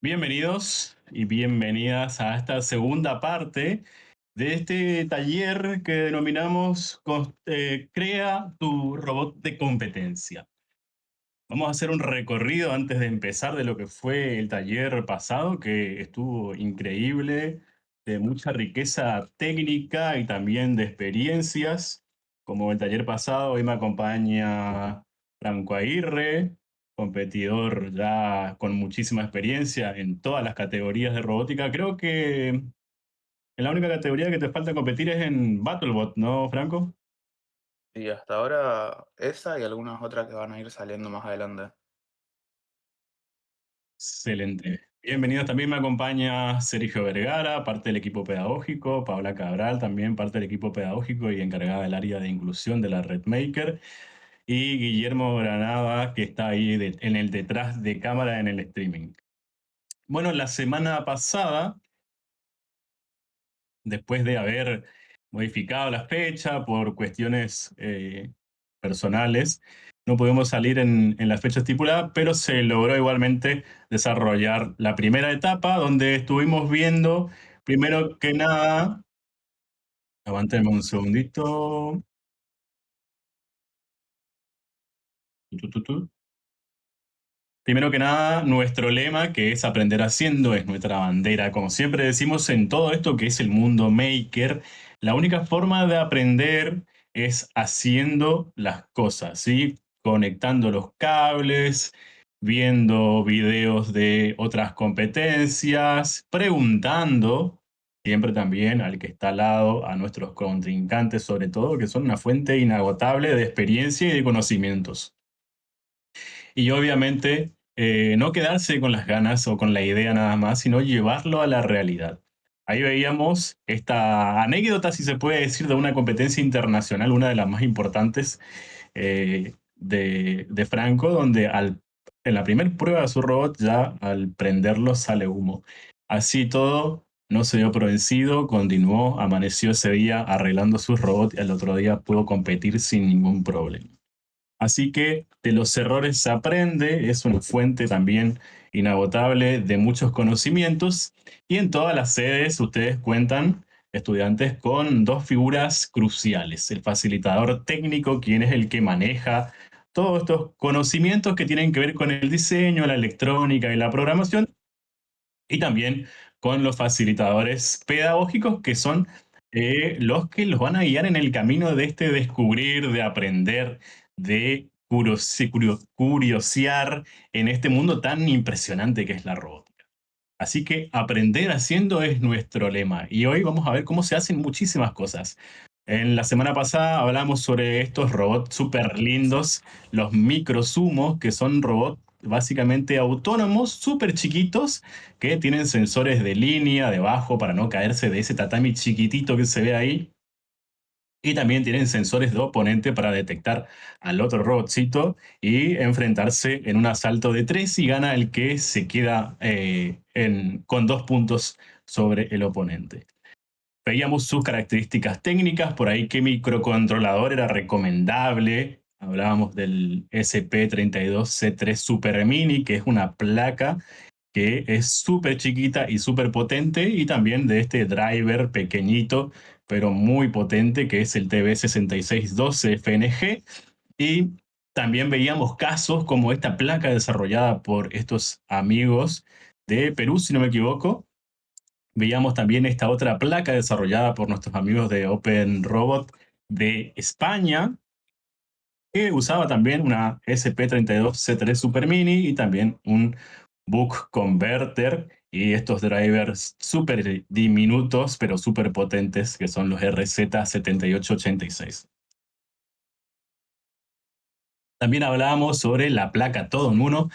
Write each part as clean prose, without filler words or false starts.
Bienvenidos y bienvenidas a esta segunda parte de este taller que denominamos Crea tu robot de competencia. Vamos a hacer un recorrido antes de empezar de lo que fue el taller pasado, que estuvo increíble, de mucha riqueza técnica y también de experiencias. Como el taller pasado, hoy me acompaña Franco Aguirre, competidor ya con muchísima experiencia en todas las categorías de robótica. Creo que en la única categoría que te falta competir es en BattleBot, ¿no, Franco? Y hasta ahora esa y algunas otras que van a ir saliendo más adelante. Excelente. Bienvenidos. También me acompaña Sergio Vergara, parte del equipo pedagógico, Paula Cabral, también parte del equipo pedagógico y encargada del área de inclusión de la Red Maker, y Guillermo Granada, que está ahí en el detrás de cámara en el streaming. Bueno, la semana pasada, después de haber modificado la fecha por cuestiones personales, no pudimos salir en la fecha estipulada, pero se logró igualmente desarrollar la primera etapa, donde estuvimos viendo, primero que nada, aguántenme un segundito. Tu, tu, tu, tu. Primero que nada, nuestro lema, que es aprender haciendo, es nuestra bandera. Como siempre decimos en todo esto que es el mundo maker, la única forma de aprender es haciendo las cosas, ¿sí? Conectando los cables, viendo videos de otras competencias, preguntando siempre también al que está al lado, a nuestros contrincantes sobre todo, que son una fuente inagotable de experiencia y de conocimientos. Y obviamente no quedarse con las ganas o con la idea nada más, sino llevarlo a la realidad. Ahí veíamos esta anécdota, si se puede decir, de una competencia internacional, una de las más importantes de Franco, donde en la primera prueba de su robot ya al prenderlo sale humo. Así todo, no se dio por vencido, continuó, amaneció ese día arreglando sus robots y al otro día pudo competir sin ningún problema. Así que de los errores se aprende, es una fuente también inagotable de muchos conocimientos y en todas las sedes ustedes cuentan, estudiantes, con dos figuras cruciales. El facilitador técnico, quien es el que maneja todos estos conocimientos que tienen que ver con el diseño, la electrónica y la programación, y también con los facilitadores pedagógicos, que son los que los van a guiar en el camino de este descubrir, de aprender, de curiosear en este mundo tan impresionante que es la robótica. Así que aprender haciendo es nuestro lema. Y hoy vamos a ver cómo se hacen muchísimas cosas. En la semana pasada hablamos sobre estos robots súper lindos, los microsumos, que son robots básicamente autónomos, súper chiquitos, que tienen sensores de línea, debajo, para no caerse de ese tatami chiquitito que se ve ahí. Y también tienen sensores de oponente para detectar al otro robotcito y enfrentarse en un asalto de tres, y gana el que se queda con 2 puntos sobre el oponente. Veíamos sus características técnicas, por ahí qué microcontrolador era recomendable. Hablábamos del SP32C3 Super Mini, que es una placa que es súper chiquita y súper potente, y también de este driver pequeñito, pero muy potente, que es el TB6612 FNG. Y también veíamos casos como esta placa desarrollada por estos amigos de Perú, si no me equivoco. Veíamos también esta otra placa desarrollada por nuestros amigos de Open Robot de España, que usaba también una SP32C3 Super Mini y también un Book Converter y estos drivers súper diminutos pero súper potentes, que son los RZ7886. También hablábamos sobre la placa todo en uno,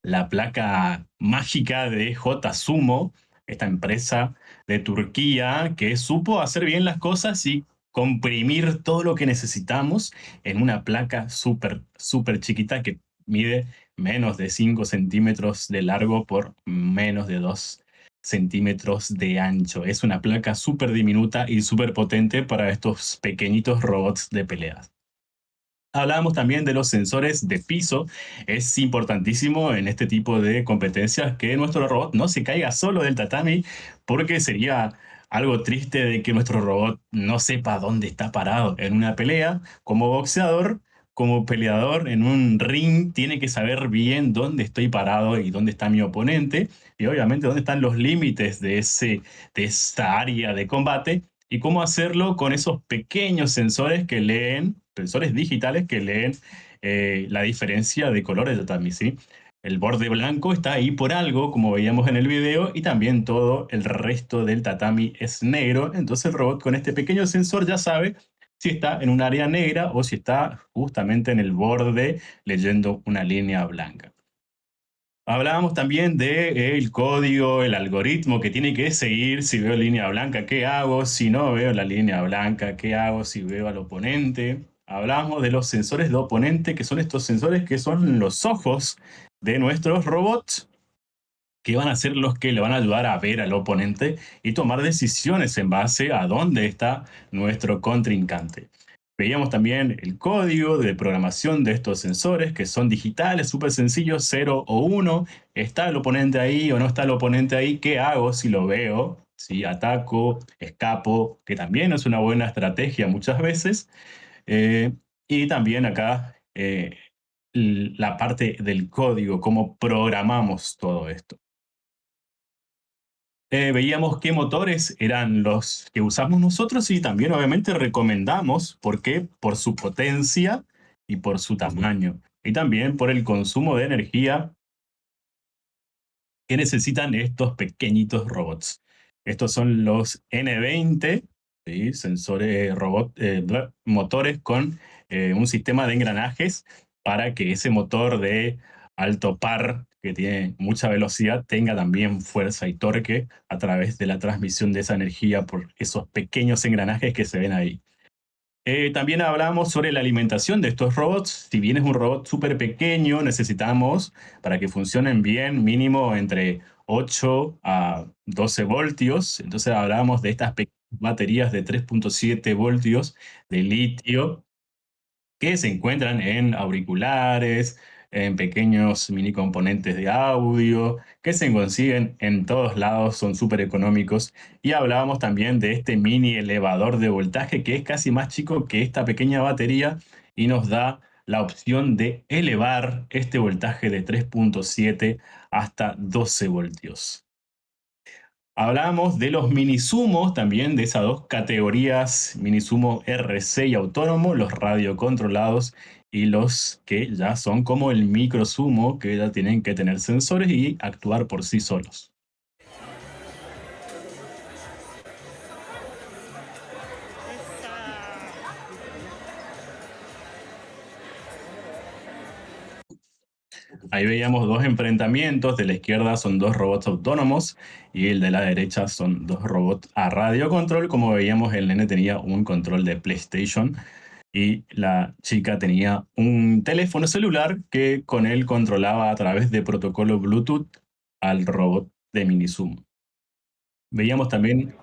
la placa mágica de J Sumo, esta empresa de Turquía que supo hacer bien las cosas y comprimir todo lo que necesitamos en una placa súper, súper chiquita que mide menos de 5 centímetros de largo por menos de 2 centímetros de ancho. Es una placa súper diminuta y súper potente para estos pequeñitos robots de peleas. Hablábamos también de los sensores de piso. Es importantísimo en este tipo de competencias que nuestro robot no se caiga solo del tatami, porque sería algo triste de que nuestro robot no sepa dónde está parado en una pelea. Como boxeador, como peleador en un ring, tiene que saber bien dónde estoy parado y dónde está mi oponente, y obviamente dónde están los límites de esa área de combate y cómo hacerlo con esos pequeños sensores que leen, sensores digitales que leen la diferencia de colores de tatami, ¿sí? El borde blanco está ahí por algo, como veíamos en el video, y también todo el resto del tatami es negro. Entonces el robot con este pequeño sensor ya sabe si está en un área negra o si está justamente en el borde leyendo una línea blanca. Hablábamos también del código, el algoritmo que tiene que seguir. Si veo línea blanca, ¿qué hago? Si no veo la línea blanca, ¿qué hago? Si veo al oponente. Hablamos de los sensores de oponente, que son estos sensores que son los ojos de nuestros robots, que van a ser los que le van a ayudar a ver al oponente y tomar decisiones en base a dónde está nuestro contrincante. Veíamos también el código de programación de estos sensores, que son digitales, súper sencillos, 0 o 1. ¿Está el oponente ahí o no está el oponente ahí? ¿Qué hago si lo veo? Si ataco, escapo, que también es una buena estrategia muchas veces. Eh, y también acá la parte del código, cómo programamos todo esto. Veíamos qué motores eran los que usamos nosotros y también obviamente recomendamos. ¿Por qué? Por su potencia y por su tamaño. Y también por el consumo de energía que necesitan estos pequeñitos robots. Estos son los N20, ¿sí? Sensores, motores con un sistema de engranajes para que ese motor de alto par, que tiene mucha velocidad, tenga también fuerza y torque a través de la transmisión de esa energía por esos pequeños engranajes que se ven ahí. También hablamos sobre la alimentación de estos robots. Si bien es un robot súper pequeño, necesitamos, para que funcionen bien, mínimo entre 8 a 12 voltios. Entonces hablábamos de estas pequeñas baterías de 3,7 voltios de litio que se encuentran en auriculares, en pequeños mini componentes de audio, que se consiguen en todos lados, son súper económicos. Y hablábamos también de este mini elevador de voltaje que es casi más chico que esta pequeña batería y nos da la opción de elevar este voltaje de 3,7 hasta 12 voltios. Hablábamos de los minisumos, también de esas dos categorías, minisumo RC y autónomo, los radiocontrolados y los que ya son como el microsumo, que ya tienen que tener sensores y actuar por sí solos. Ahí veíamos dos enfrentamientos. De la izquierda son dos robots autónomos y el de la derecha son dos robots a radio control. Como veíamos, el nene tenía un control de PlayStation y la chica tenía un teléfono celular que con él controlaba a través de protocolo Bluetooth al robot de Minisumo. Veíamos también.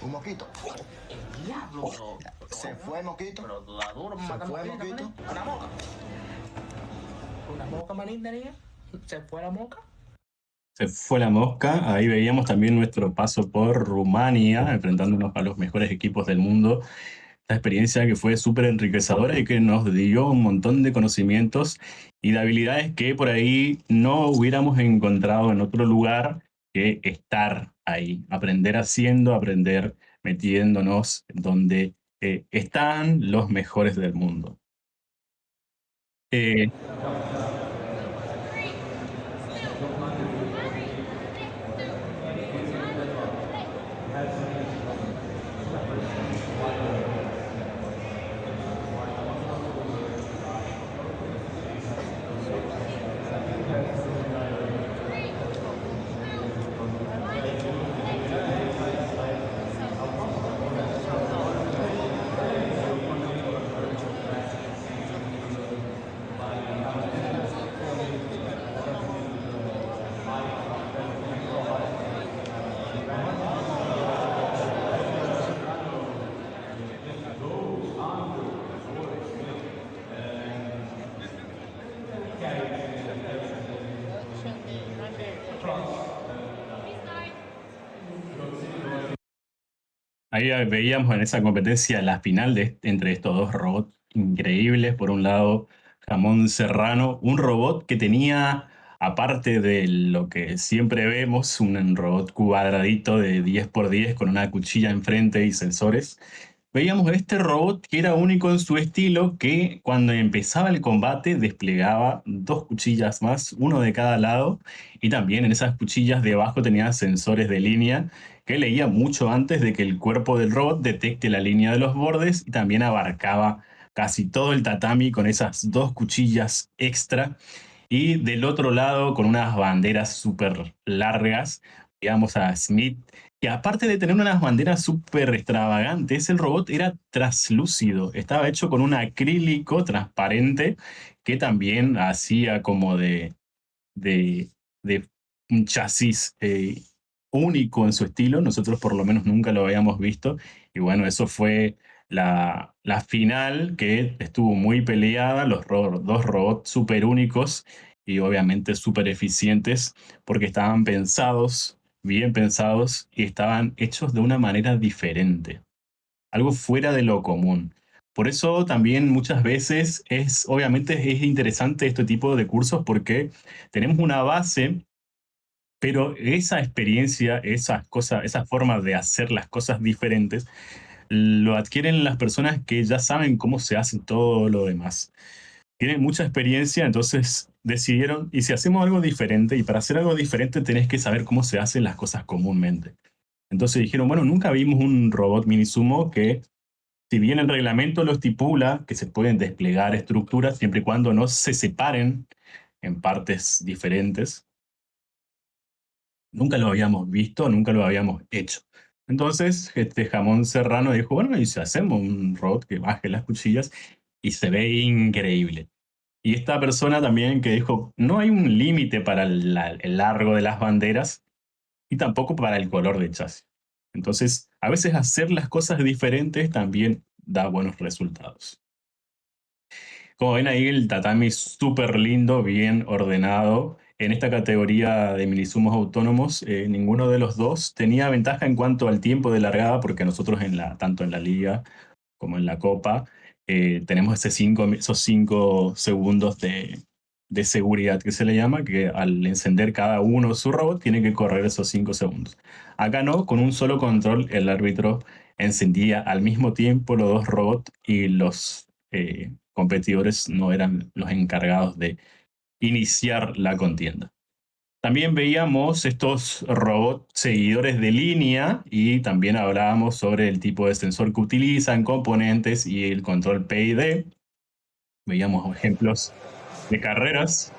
Un mosquito. El diablo, pero. Se fue el mosquito. Pero tú das duro, Se mata fue el mosquito, mosquito. manín. Una moca. Una moca, manín, tenía. Se fue la moca. Se fue la mosca. Ahí veíamos también nuestro paso por Rumania, enfrentándonos a los mejores equipos del mundo. Esta experiencia que fue súper enriquecedora y que nos dio un montón de conocimientos y de habilidades que por ahí no hubiéramos encontrado en otro lugar que estar ahí, aprender haciendo, aprender metiéndonos donde están los mejores del mundo. Eh, Ahí veíamos en esa competencia la final entre estos dos robots increíbles. Por un lado, Jamón Serrano, un robot que tenía, aparte de lo que siempre vemos, un robot cuadradito de 10 por 10 con una cuchilla enfrente y sensores. Veíamos este robot que era único en su estilo, que cuando empezaba el combate desplegaba dos cuchillas más, uno de cada lado, y también en esas cuchillas debajo tenía sensores de línea que leía mucho antes de que el cuerpo del robot detecte la línea de los bordes, y también abarcaba casi todo el tatami con esas dos cuchillas extra. Y del otro lado, con unas banderas súper largas, digamos a Smith, que aparte de tener unas banderas súper extravagantes, el robot era traslúcido, estaba hecho con un acrílico transparente que también hacía como de, de un chasis único en su estilo. Nosotros por lo menos nunca lo habíamos visto. Y bueno, eso fue la final, que estuvo muy peleada, dos robots súper únicos y obviamente súper eficientes, porque estaban pensados, bien pensados, y estaban hechos de una manera diferente, algo fuera de lo común. Por eso también muchas veces obviamente es interesante este tipo de cursos, porque tenemos una base, pero esa experiencia, esas cosas, esa forma de hacer las cosas diferentes, lo adquieren las personas que ya saben cómo se hace todo lo demás. Tienen mucha experiencia, entonces decidieron, ¿y si hacemos algo diferente? Y para hacer algo diferente tenés que saber cómo se hacen las cosas comúnmente. Entonces dijeron, bueno, nunca vimos un robot mini sumo que, si bien el reglamento lo estipula, que se pueden desplegar estructuras siempre y cuando no se separen en partes diferentes, nunca lo habíamos visto, nunca lo habíamos hecho. Entonces, este Jamón Serrano dijo, bueno, ¿y si hacemos un robot que baje las cuchillas? Y se ve increíble. Y esta persona también que dijo, no hay un límite para el largo de las banderas y tampoco para el color de chasis. Entonces, a veces hacer las cosas diferentes también da buenos resultados. Como ven ahí, el tatami es súper lindo, bien ordenado. En esta categoría de minisumos autónomos, ninguno de los dos tenía ventaja en cuanto al tiempo de largada, porque nosotros tanto en la liga como en la copa, tenemos esos 5 segundos de seguridad, que se le llama, que al encender cada uno su robot tiene que correr esos 5 segundos. Acá no, con un solo control el árbitro encendía al mismo tiempo los dos robots, y los competidores no eran los encargados de iniciar la contienda. También veíamos estos robots seguidores de línea, y también hablábamos sobre el tipo de sensor que utilizan, componentes y el control PID. Veíamos ejemplos de carreras.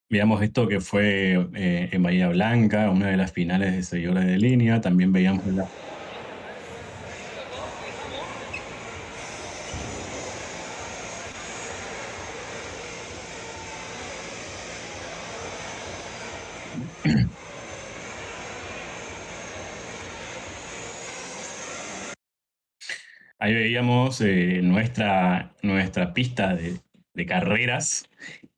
Veíamos esto que fue en Bahía Blanca, una de las finales de seguidores de línea. También veíamos ahí veíamos nuestra pista de carreras.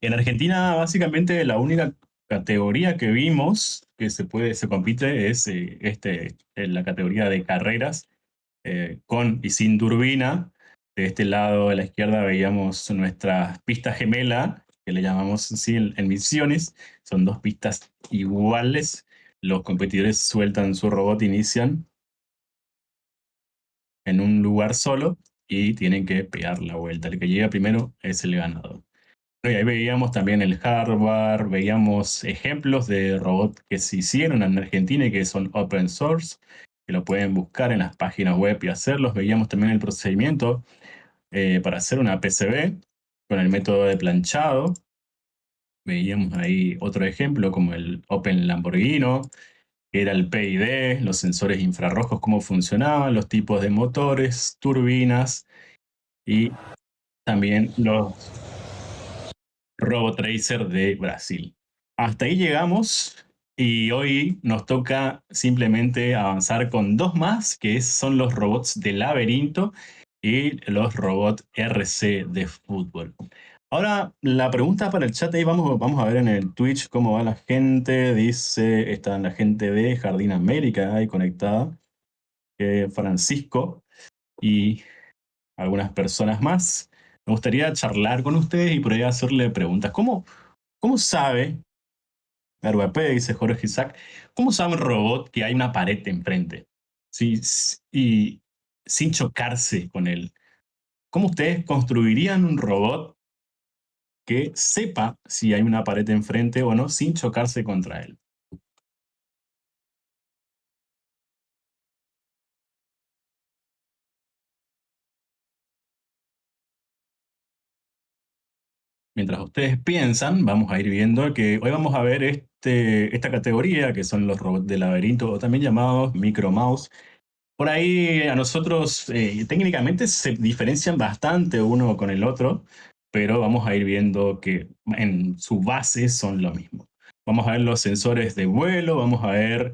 En Argentina, básicamente, la única categoría que vimos que se compite es en la categoría de carreras, con y sin turbina. De este lado, a la izquierda, veíamos nuestra pista gemela, que le llamamos así en Misiones. Son dos pistas iguales. Los competidores sueltan su robot, inician en un lugar solo y tienen que pegar la vuelta. El que llega primero es el ganador. Y ahí veíamos también el hardware, veíamos ejemplos de robots que se hicieron en Argentina y que son open source, que lo pueden buscar en las páginas web y hacerlos. Veíamos también el procedimiento para hacer una PCB con el método de planchado. Veíamos ahí otro ejemplo como el Open Lamborghini, que era el PID, los sensores infrarrojos, cómo funcionaban, los tipos de motores, turbinas y también los Robotracer de Brasil. Hasta ahí llegamos y hoy nos toca simplemente avanzar con dos más, son los robots de laberinto y los robots RC de fútbol. Ahora, la pregunta para el chat ahí, vamos a ver en el Twitch cómo va la gente. Dice, está la gente de Jardín América ahí conectada, Francisco y algunas personas más. Me gustaría charlar con ustedes y por ahí hacerle preguntas. ¿Cómo sabe, Aruapé, dice Jorge Isaac, cómo sabe un robot que hay una pared enfrente? Sí, y sin chocarse con él. ¿Cómo ustedes construirían un robot que sepa si hay una pared enfrente o no sin chocarse contra él? Mientras ustedes piensan, vamos a ir viendo que hoy vamos a ver esta categoría que son los robots de laberinto o también llamados micro mouse. Por ahí a nosotros técnicamente se diferencian bastante uno con el otro, pero vamos a ir viendo que en su base son lo mismo. Vamos a ver los sensores de vuelo, vamos a ver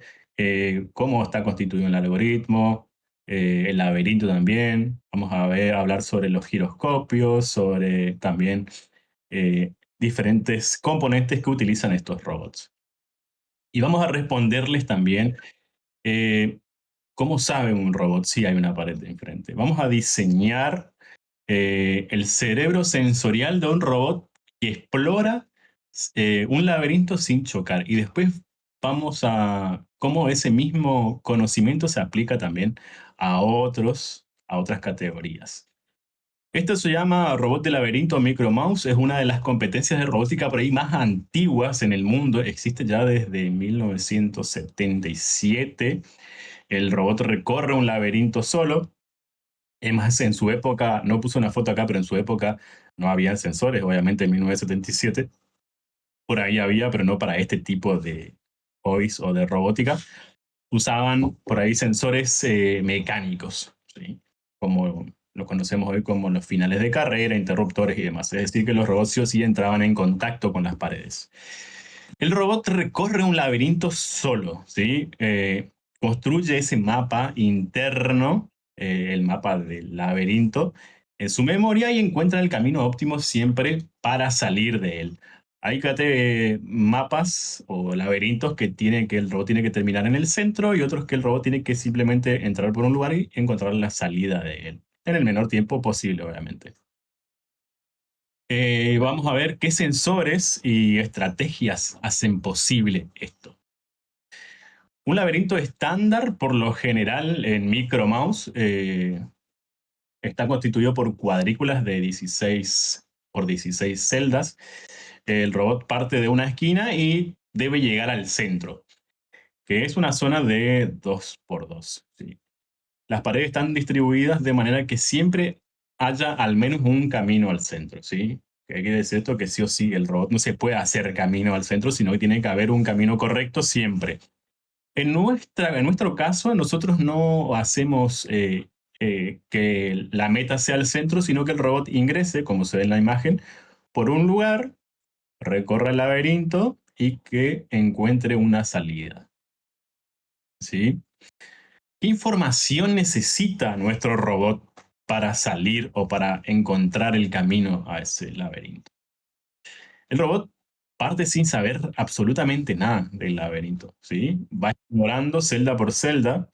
cómo está constituido el algoritmo, el laberinto también. Vamos a hablar sobre los giroscopios, sobre también diferentes componentes que utilizan estos robots. Y vamos a responderles también eh, cómo sabe un robot si hay una pared de enfrente. Vamos a diseñar el cerebro sensorial de un robot que explora un laberinto sin chocar. Y después vamos a cómo ese mismo conocimiento se aplica también a otras categorías. Esto se llama robot de laberinto Micro Mouse. Es una de las competencias de robótica por ahí más antiguas en el mundo. Existe ya desde 1977. El robot recorre un laberinto solo. Es más, en su época, no puse una foto acá, pero en su época no había sensores, obviamente en 1977. Por ahí había, pero no para este tipo de OIS o de robótica. Usaban por ahí sensores mecánicos, ¿sí? Como lo conocemos hoy como los finales de carrera, interruptores y demás. Es decir, que los robots sí o sí entraban en contacto con las paredes. El robot recorre un laberinto solo, ¿sí? Construye ese mapa interno, el mapa del laberinto, en su memoria y encuentra el camino óptimo siempre para salir de él. Hay mapas o laberintos que el robot tiene que terminar en el centro y otros que el robot tiene que simplemente entrar por un lugar y encontrar la salida de él, en el menor tiempo posible, obviamente. Vamos a ver qué sensores y estrategias hacen posible esto. Un laberinto estándar, por lo general en MicroMouse, está constituido por cuadrículas de 16 por 16 celdas. El robot parte de una esquina y debe llegar al centro, que es una zona de 2 por 2. ¿Sí? Las paredes están distribuidas de manera que siempre haya al menos un camino al centro, ¿sí? Que hay que decir esto que sí o sí el robot no se puede hacer camino al centro, sino que tiene que haber un camino correcto siempre. En nuestro caso, nosotros no hacemos que la meta sea el centro, sino que el robot ingrese, como se ve en la imagen, por un lugar, recorra el laberinto y que encuentre una salida. ¿Sí? ¿Qué información necesita nuestro robot para salir o para encontrar el camino a ese laberinto? El robot parte sin saber absolutamente nada del laberinto, ¿sí? Va explorando celda por celda,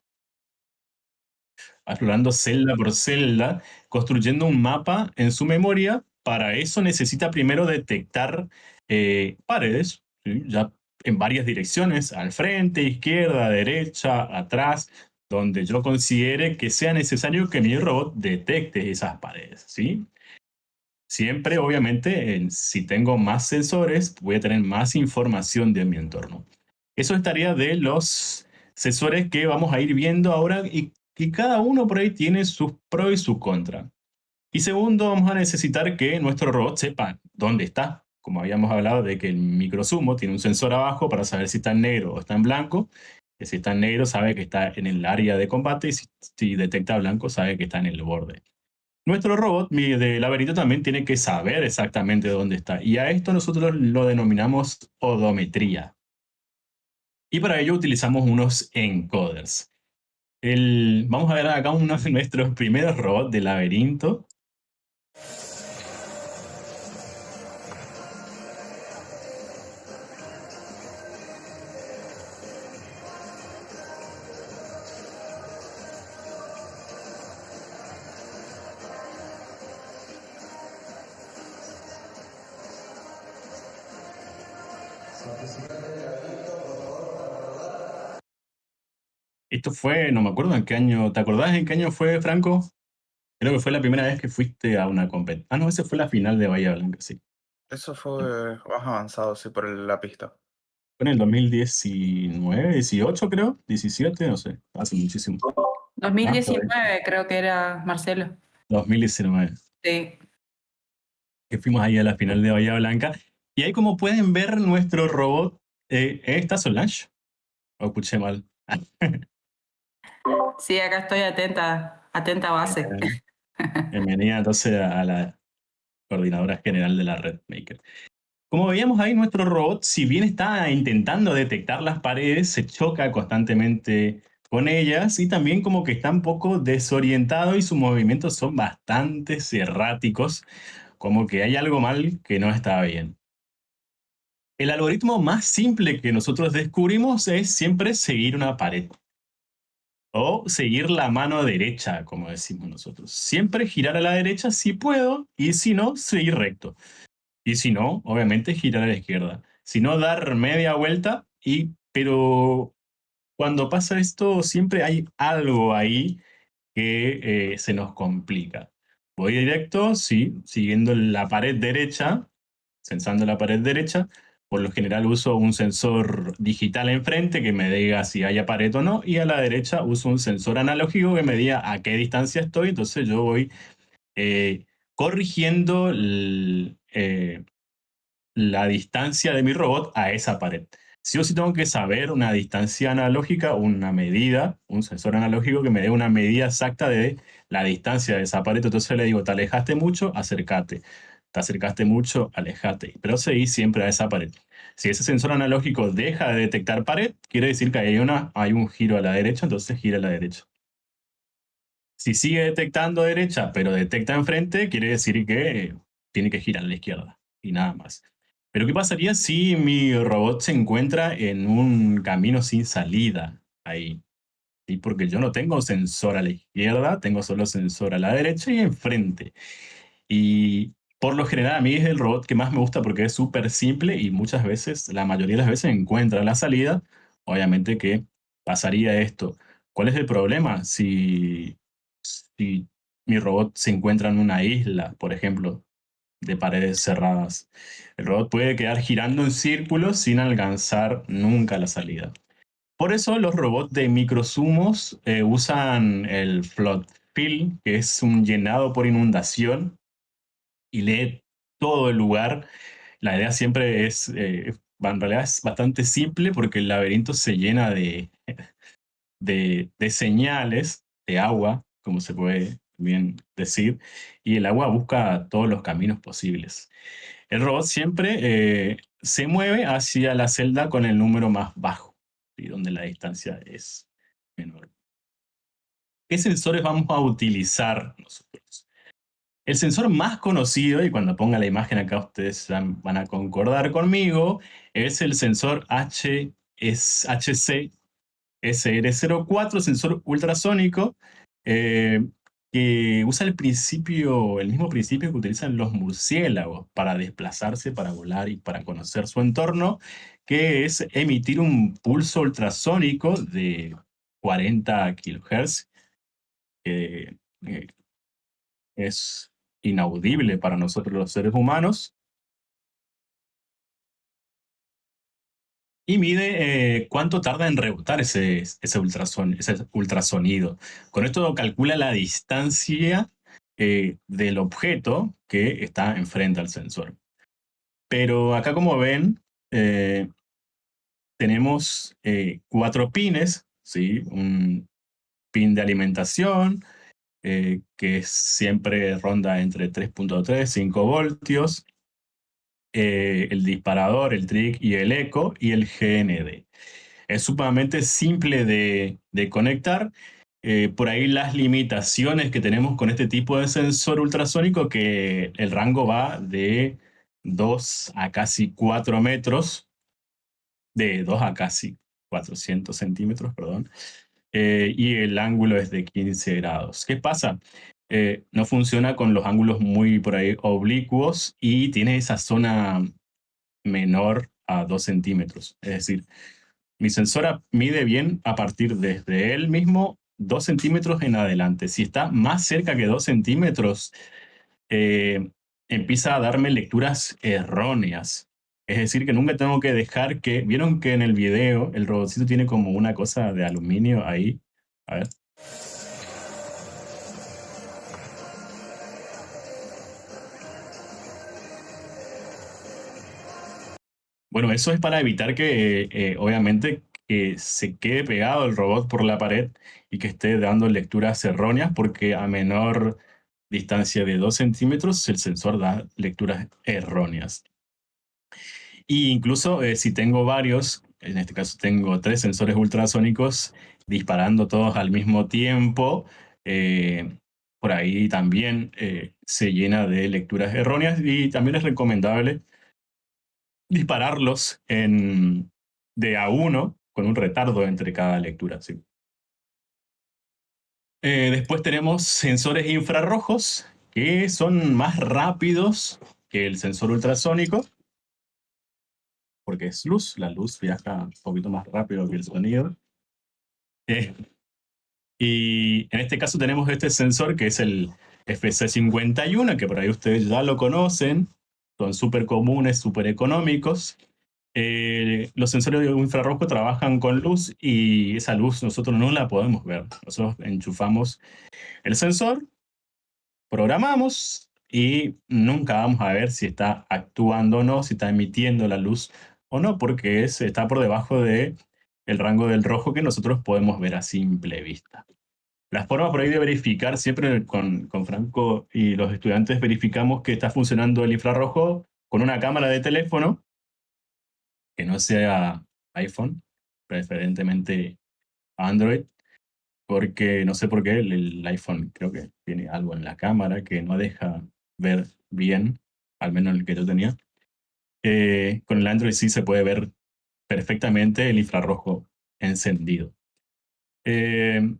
construyendo un mapa en su memoria. Para eso necesita primero detectar paredes, ¿sí? Ya en varias direcciones, al frente, izquierda, derecha, atrás, donde yo considere que sea necesario que mi robot detecte esas paredes, ¿sí? Siempre, obviamente, si tengo más sensores, voy a tener más información de mi entorno. Eso estaría de los sensores que vamos a ir viendo ahora y que cada uno por ahí tiene sus pros y sus contras. Y segundo, vamos a necesitar que nuestro robot sepa dónde está, como habíamos hablado, de que el microsumo tiene un sensor abajo para saber si está en negro o está en blanco. Que si está en negro sabe que está en el área de combate y si detecta blanco sabe que está en el borde. Nuestro robot de laberinto también tiene que saber exactamente dónde está. Y a esto nosotros lo denominamos odometría. Y para ello utilizamos unos encoders. Vamos a ver acá uno de nuestros primeros robots de laberinto. Esto fue, no me acuerdo en qué año. ¿Te acordás en qué año fue, Franco? Creo que fue la primera vez que fuiste a una competencia. Ah, no, esa fue la final de Bahía Blanca, sí. Eso fue más avanzado, sí, por la pista. Fue en el 2019, 18 creo, 17, no sé, hace muchísimo. Ah, por ahí. 2019 creo que era, Marcelo. 2019, Sí. que fuimos ahí a la final de Bahía Blanca. Y ahí como pueden ver nuestro robot, ¿está Solange? ¿O escuché mal? Sí, acá estoy atenta a base. Bienvenida entonces a la coordinadora general de la Red Maker. Como veíamos ahí, nuestro robot, si bien está intentando detectar las paredes, se choca constantemente con ellas y también como que está un poco desorientado y sus movimientos son bastante erráticos, como que hay algo mal que no está bien. El algoritmo más simple que nosotros descubrimos es siempre seguir una pared o seguir la mano derecha, como decimos nosotros. Siempre girar a la derecha si puedo y si no, seguir recto. Y si no, obviamente girar a la izquierda. Si no, dar media vuelta. Pero cuando pasa esto, siempre hay algo ahí que se nos complica. Voy directo, sí, siguiendo la pared derecha, sensando la pared derecha. Por lo general uso un sensor digital enfrente que me diga si hay pared o no. Y a la derecha uso un sensor analógico que me diga a qué distancia estoy. Entonces yo voy corrigiendo la distancia de mi robot a esa pared. Sí o sí tengo que saber una distancia analógica, una medida, un sensor analógico que me dé una medida exacta de la distancia de esa pared. Entonces le digo, te alejaste mucho, acércate. Te acercaste mucho, alejate. Pero seguí siempre a esa pared. Si ese sensor analógico deja de detectar pared, quiere decir que hay un giro a la derecha, entonces gira a la derecha. Si sigue detectando derecha, pero detecta enfrente, quiere decir que tiene que girar a la izquierda y nada más. Pero ¿qué pasaría si mi robot se encuentra en un camino sin salida ahí? ¿Sí? Porque yo no tengo sensor a la izquierda, tengo solo sensor a la derecha y enfrente. Y por lo general a mí es el robot que más me gusta porque es súper simple y muchas veces, la mayoría de las veces encuentra la salida. Obviamente que pasaría esto. ¿Cuál es el problema? Si mi robot se encuentra en una isla, por ejemplo, de paredes cerradas, el robot puede quedar girando en círculos sin alcanzar nunca la salida. Por eso los robots de microsumos usan el flood fill, que es un llenado por inundación y lee todo el lugar. La idea siempre en realidad es bastante simple porque el laberinto se llena de señales de agua, como se puede bien decir, y el agua busca todos los caminos posibles. El robot siempre se mueve hacia la celda con el número más bajo, ¿sí? Donde la distancia es menor. ¿Qué sensores vamos a utilizar nosotros? El sensor más conocido, y cuando ponga la imagen acá ustedes van a concordar conmigo, es el sensor HC SR04, sensor ultrasónico, que usa el mismo principio que utilizan los murciélagos para desplazarse, para volar y para conocer su entorno, que es emitir un pulso ultrasónico de 40 kHz, que es inaudible para nosotros los seres humanos, y mide cuánto tarda en rebotar ese ultrasonido. Con esto calcula la distancia del objeto que está enfrente al sensor. Pero acá, como ven, tenemos 4 pines, ¿sí? Un pin de alimentación, que siempre ronda entre 3.3, 5 voltios, el disparador, el trick y el eco, y el GND. Es sumamente simple de conectar. Por ahí las limitaciones que tenemos con este tipo de sensor ultrasónico, que el rango va de 2 a casi 4 metros, de 2 a casi 400 centímetros, perdón, y el ángulo es de 15 grados. ¿Qué pasa? No funciona con los ángulos muy por ahí oblicuos y tiene esa zona menor a 2 centímetros. Es decir, mi sensor mide bien a partir desde él mismo 2 centímetros en adelante. Si está más cerca que 2 centímetros, eh, empieza a darme lecturas erróneas. Es decir, que nunca tengo que dejar que... ¿Vieron que en el video el robotcito tiene como una cosa de aluminio ahí? A ver. Bueno, eso es para evitar que, obviamente, que se quede pegado el robot por la pared y que esté dando lecturas erróneas, porque a menor distancia de 2 centímetros el sensor da lecturas erróneas. Y incluso si tengo varios, en este caso tengo 3 sensores ultrasónicos disparando todos al mismo tiempo, por ahí también se llena de lecturas erróneas, y también es recomendable dispararlos de a uno con un retardo entre cada lectura. ¿Sí? Después tenemos sensores infrarrojos, que son más rápidos que el sensor ultrasónico, porque es luz. La luz viaja un poquito más rápido que el sonido. Y en este caso tenemos este sensor, que es el FC51, que por ahí ustedes ya lo conocen. Son súper comunes, súper económicos. Los sensores infrarrojos trabajan con luz, y esa luz nosotros no la podemos ver. Nosotros enchufamos el sensor, programamos, y nunca vamos a ver si está actuando o no, si está emitiendo la luz o no, porque está por debajo del rango del rojo que nosotros podemos ver a simple vista. Las formas por ahí de verificar, siempre con Franco y los estudiantes verificamos que está funcionando el infrarrojo con una cámara de teléfono, que no sea iPhone, preferentemente Android, porque no sé por qué el iPhone creo que tiene algo en la cámara que no deja ver bien, al menos el que yo tenía. Con el Android sí se puede ver perfectamente el infrarrojo encendido. El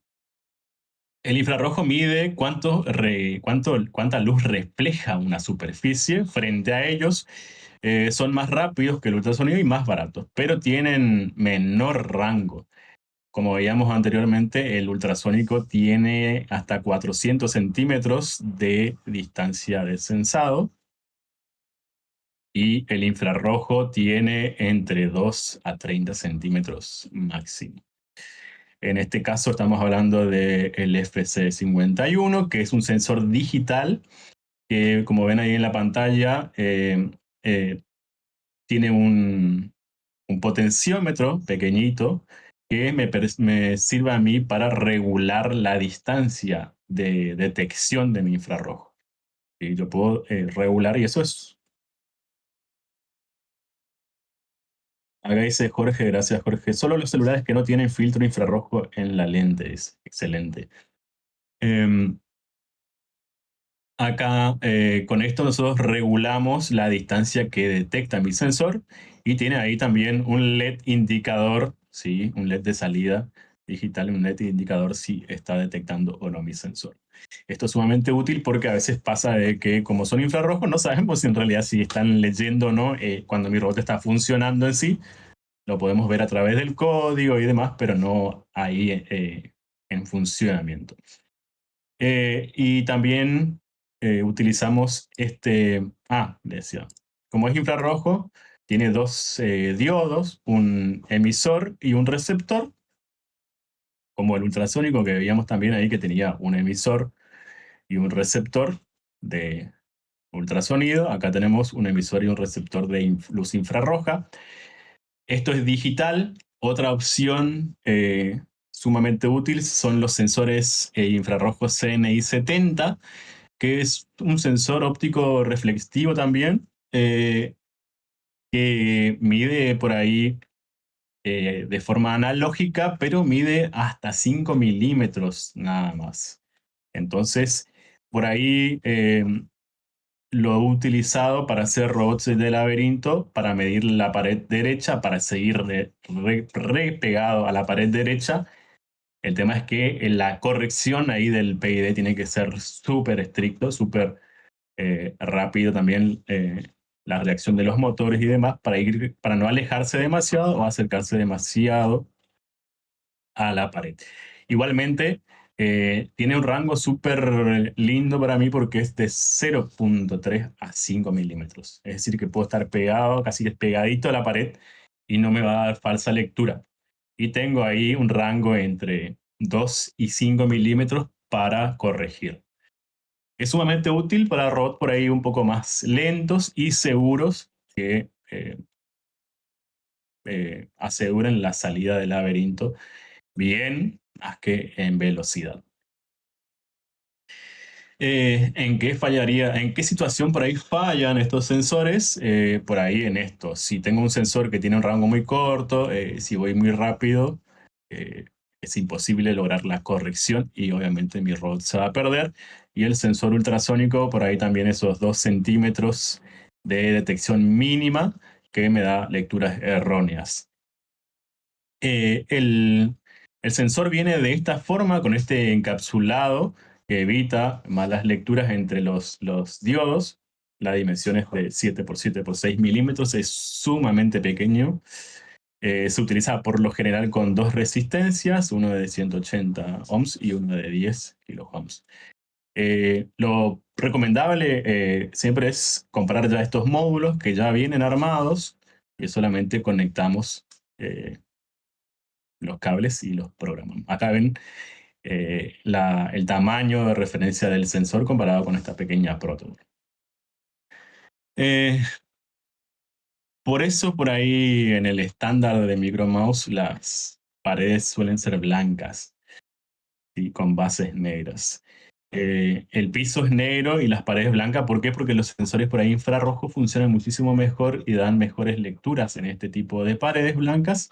infrarrojo mide cuánta luz refleja una superficie frente a ellos. Son más rápidos que el ultrasonido y más baratos, pero tienen menor rango. Como veíamos anteriormente, el ultrasónico tiene hasta 400 centímetros de distancia de sensado, y el infrarrojo tiene entre 2 a 30 centímetros máximo. En este caso estamos hablando del FC51, que es un sensor digital que, como ven ahí en la pantalla, tiene un potenciómetro pequeñito que me sirve a mí para regular la distancia de detección de mi infrarrojo. Y yo puedo regular, y eso es... Acá dice Jorge, gracias Jorge. Solo los celulares que no tienen filtro infrarrojo en la lente. Es excelente. Acá con esto nosotros regulamos la distancia que detecta mi sensor, y tiene ahí también un LED indicador, ¿sí? Un LED de salida digital, un LED indicador si está detectando o no mi sensor. Esto es sumamente útil porque a veces pasa de que, como son infrarrojos, no sabemos en realidad si están leyendo o no. Cuando mi robot está funcionando en sí, lo podemos ver a través del código y demás, pero no ahí en funcionamiento. Y también utilizamos decía, como es infrarrojo, tiene 2 diodos, un emisor y un receptor, como el ultrasónico que veíamos también ahí, que tenía un emisor y un receptor de ultrasonido. Acá tenemos un emisor y un receptor de luz infrarroja. Esto es digital. Otra opción sumamente útil son los sensores infrarrojos CNI 70, que es un sensor óptico reflectivo también, que mide por ahí de forma analógica, pero mide hasta 5 milímetros nada más. Entonces, por ahí lo he utilizado para hacer robots de laberinto, para medir la pared derecha, para seguir re pegado a la pared derecha. El tema es que la corrección ahí del PID tiene que ser súper estricto, súper rápido también la reacción de los motores y demás para no alejarse demasiado o acercarse demasiado a la pared. Igualmente, tiene un rango súper lindo para mí porque es de 0.3 a 5 milímetros. Es decir, que puedo estar pegado, casi pegadito a la pared y no me va a dar falsa lectura. Y tengo ahí un rango entre 2 y 5 milímetros para corregir. Es sumamente útil para robots por ahí un poco más lentos y seguros que aseguren la salida del laberinto bien más que en velocidad. ¿En qué fallaría? ¿En qué situación por ahí fallan estos sensores? Por ahí en esto. Si tengo un sensor que tiene un rango muy corto, si voy muy rápido, es imposible lograr la corrección y obviamente mi robot se va a perder. Y el sensor ultrasónico, por ahí también esos 2 centímetros de detección mínima que me da lecturas erróneas. El sensor viene de esta forma, con este encapsulado que evita malas lecturas entre los diodos. La dimensión es de 7 por 7 por 6 milímetros, es sumamente pequeño. Se utiliza por lo general con 2 resistencias, uno de 180 ohms y uno de 10 kiloohms. Lo recomendable siempre es comprar ya estos módulos que ya vienen armados y solamente conectamos los cables y los programamos. Acá ven el tamaño de referencia del sensor comparado con esta pequeña protoboard. Por eso por ahí en el estándar de Micromouse las paredes suelen ser blancas y con bases negras. El piso es negro y las paredes blancas. ¿Por qué? Porque los sensores por ahí infrarrojos funcionan muchísimo mejor y dan mejores lecturas en este tipo de paredes blancas.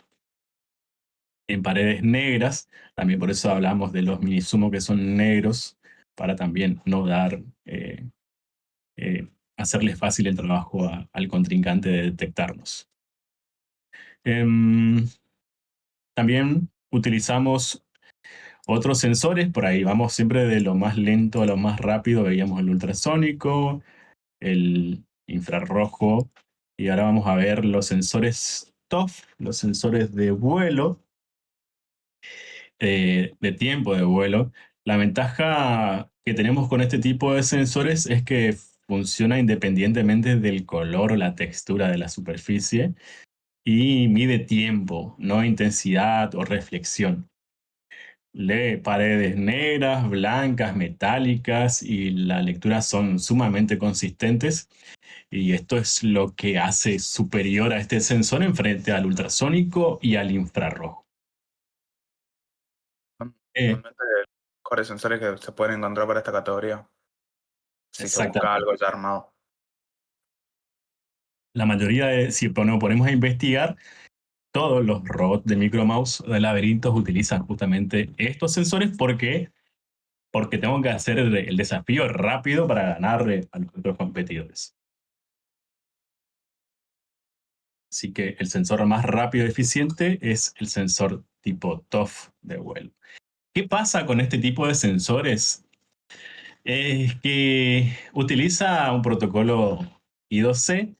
En paredes negras, también por eso hablamos de los minisumo que son negros, para también no dar, hacerle fácil el trabajo al contrincante de detectarnos. También utilizamos otros sensores, por ahí vamos siempre de lo más lento a lo más rápido, veíamos el ultrasónico, el infrarrojo, y ahora vamos a ver los sensores TOF, los sensores de vuelo, de tiempo de vuelo. La ventaja que tenemos con este tipo de sensores es que funciona independientemente del color o la textura de la superficie y mide tiempo, no intensidad o reflexión. Lee paredes negras, blancas, metálicas y las lecturas son sumamente consistentes y esto es lo que hace superior a este sensor en frente al ultrasónico y al infrarrojo. Son Eh, realmente los mejores sensores que se pueden encontrar para esta categoría. Si se busca Exactamente. algo ya armado. La mayoría de, si nos ponemos a investigar, todos los robots de Micromouse de laberintos utilizan justamente estos sensores porque tengo que hacer el desafío rápido para ganar a los otros competidores. Así que el sensor más rápido y eficiente es el sensor tipo TOF de vuelo. ¿Qué pasa con este tipo de sensores? Es que utiliza un protocolo I2C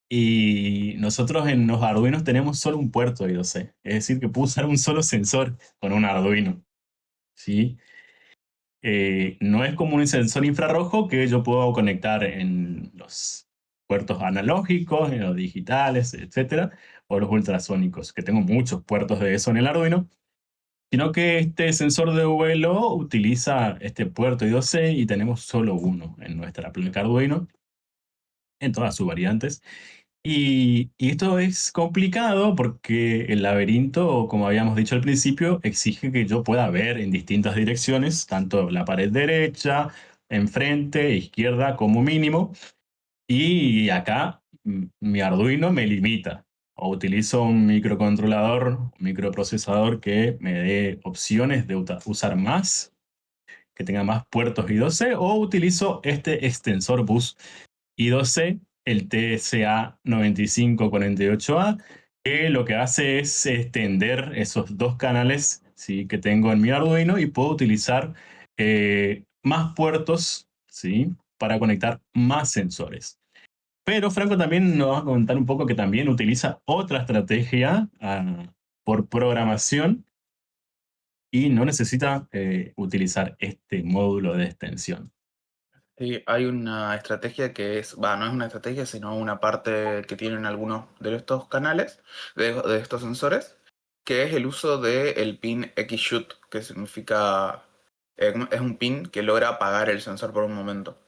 y nosotros en los Arduinos tenemos solo un puerto I2C. Es decir, que puedo usar un solo sensor con un Arduino. ¿Sí? No es como un sensor infrarrojo que yo puedo conectar en los puertos analógicos, en los digitales, etcétera, o los ultrasónicos, que tengo muchos puertos de eso en el Arduino, sino que este sensor de vuelo utiliza este puerto I2C y tenemos solo uno en nuestra placa Arduino. en todas sus variantes. Y esto es complicado porque el laberinto, como habíamos dicho al principio, exige que yo pueda ver en distintas direcciones, tanto la pared derecha, enfrente, izquierda como mínimo. Y acá mi Arduino me limita. O utilizo un microcontrolador, un microprocesador que me dé opciones de usar más, que tenga más puertos I2C, o utilizo este extensor bus I2C, el TSA 9548A, que lo que hace es extender esos dos canales, ¿sí?, que tengo en mi Arduino, y puedo utilizar más puertos, ¿sí?, para conectar más sensores. Pero Franco también nos va a comentar un poco que también utiliza otra estrategia por programación y no necesita utilizar este módulo de extensión. Sí, hay una estrategia que es, no es una estrategia, sino una parte que tienen algunos de estos canales, de estos sensores, que es el uso del pin XShoot, que significa, es un pin que logra apagar el sensor por un momento.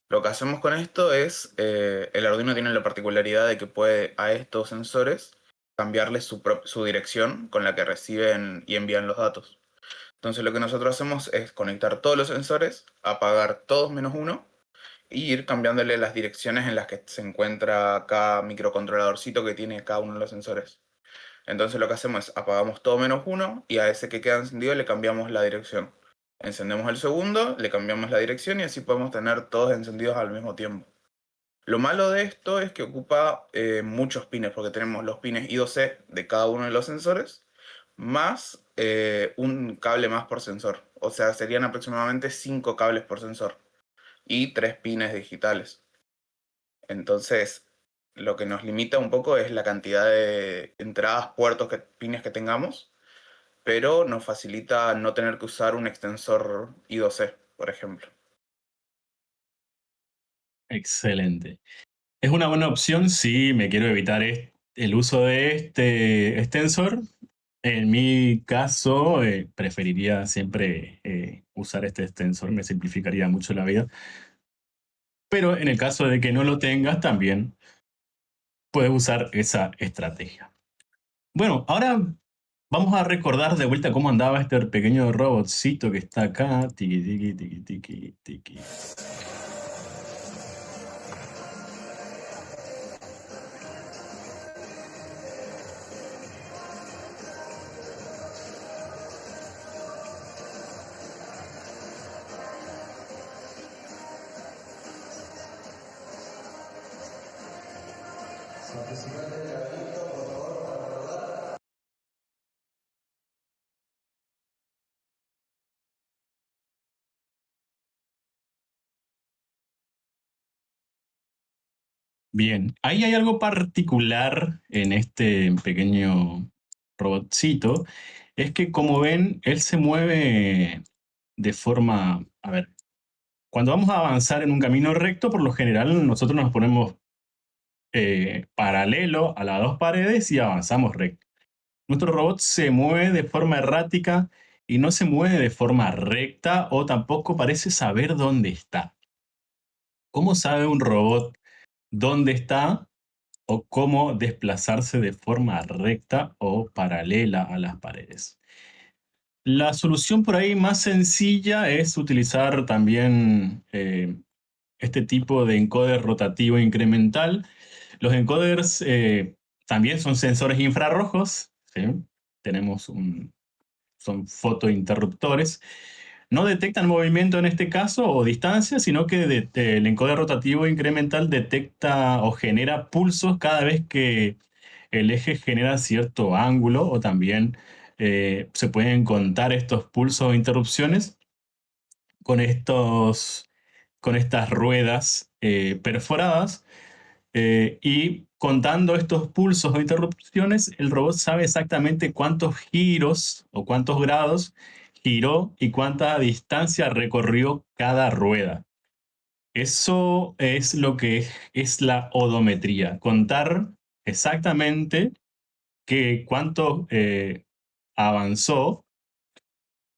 Lo que hacemos con esto es, el Arduino tiene la particularidad de que puede a estos sensores cambiarle su dirección con la que reciben y envían los datos. Entonces lo que nosotros hacemos es conectar todos los sensores, apagar todos menos uno y ir cambiándole las direcciones en las que se encuentra cada microcontroladorcito que tiene cada uno de los sensores. Entonces lo que hacemos es apagamos todo menos uno y a ese que queda encendido le cambiamos la dirección. Encendemos el segundo, le cambiamos la dirección y así podemos tener todos encendidos al mismo tiempo. Lo malo de esto es que ocupa muchos pines, porque tenemos los pines I2C de cada uno de los sensores, más un cable más por sensor. O sea, serían aproximadamente 5 cables por sensor y 3 pines digitales. Entonces, lo que nos limita un poco es la cantidad de entradas, puertos, pines que tengamos, pero nos facilita no tener que usar un extensor I2C, por ejemplo. Excelente. Es una buena opción si me quiero evitar el uso de este extensor. En mi caso, preferiría siempre usar este extensor, me simplificaría mucho la vida. Pero en el caso de que no lo tengas, también puedes usar esa estrategia. Bueno, ahora vamos a recordar de vuelta cómo andaba este pequeño robotcito que está acá. Tiki, tiki, tiki, tiki, tiki. Bien, ahí hay algo particular en este pequeño robotcito, es que como ven, él se mueve de forma, a ver, cuando vamos a avanzar en un camino recto, por lo general nosotros nos ponemos paralelo a las dos paredes y avanzamos recto. Nuestro robot se mueve de forma errática y no se mueve de forma recta, o tampoco parece saber dónde está. ¿Cómo sabe un robot dónde está o cómo desplazarse de forma recta o paralela a las paredes? La solución por ahí más sencilla es utilizar también este tipo de encoder rotativo incremental. Los encoders también son sensores infrarrojos, ¿sí? Son fotointerruptores. No detectan movimiento en este caso o distancia, sino que el encoder rotativo incremental detecta o genera pulsos cada vez que el eje genera cierto ángulo, o también se pueden contar estos pulsos o interrupciones con, con estas ruedas perforadas. Y contando estos pulsos o interrupciones, el robot sabe exactamente cuántos giros o cuántos grados giró y cuánta distancia recorrió cada rueda. Eso es lo que es la odometría, contar exactamente cuánto avanzó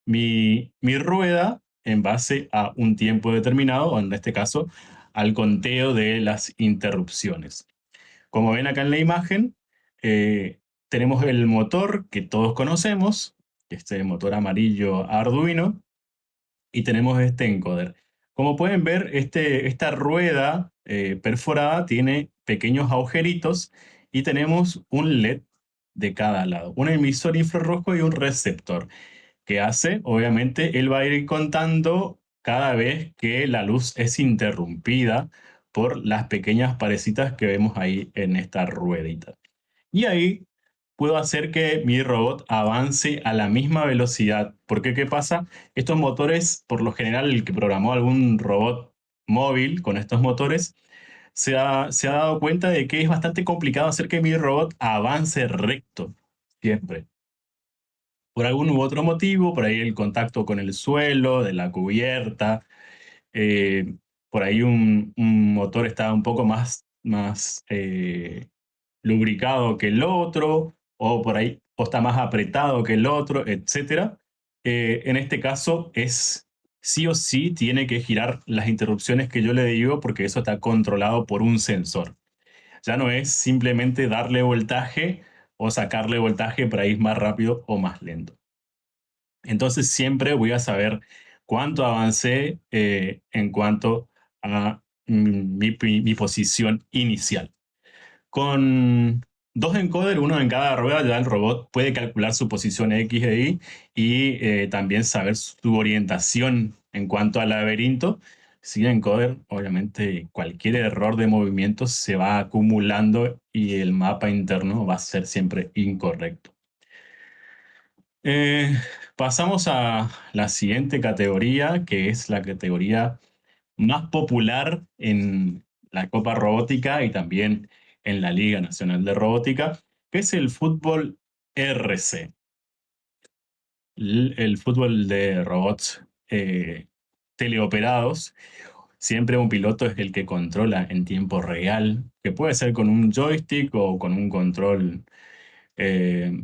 mi rueda en base a un tiempo determinado, o en este caso al conteo de las interrupciones. Como ven acá en la imagen, tenemos el motor que todos conocemos, este motor amarillo Arduino, y tenemos este encoder. Como pueden ver, esta rueda perforada tiene pequeños agujeritos y tenemos un LED de cada lado, un emisor infrarrojo y un receptor. ¿Qué hace? Obviamente, él va a ir contando cada vez que la luz es interrumpida por las pequeñas parecitas que vemos ahí en esta ruedita. Y ahí puedo hacer que mi robot avance a la misma velocidad. Porque, ¿qué pasa? Estos motores, por lo general, el que programó algún robot móvil con estos motores, se ha dado cuenta de que es bastante complicado hacer que mi robot avance recto, siempre. Por algún u otro motivo, por ahí el contacto con el suelo, de la cubierta, eh, por ahí un motor está un poco más lubricado que el otro, o por ahí o está más apretado que el otro, etcétera. En este caso es sí o sí tiene que girar las interrupciones que yo le digo porque eso está controlado por un sensor. Ya no es simplemente darle voltaje o sacarle voltaje para ir más rápido o más lento. Entonces siempre voy a saber cuánto avancé en cuanto a mi posición inicial. Con dos encoders, uno en cada rueda, ya el robot puede calcular su posición X e Y y también saber su orientación en cuanto al laberinto. Sin encoder, obviamente, cualquier error de movimiento se va acumulando y el mapa interno va a ser siempre incorrecto. Eh, Pasamos a la siguiente categoría, que es la categoría más popular en la Copa Robótica y también en la Liga Nacional de Robótica, que es el fútbol RC, el fútbol de robots teleoperados. Siempre un piloto es el que controla en tiempo real, que puede ser con un joystick o con un control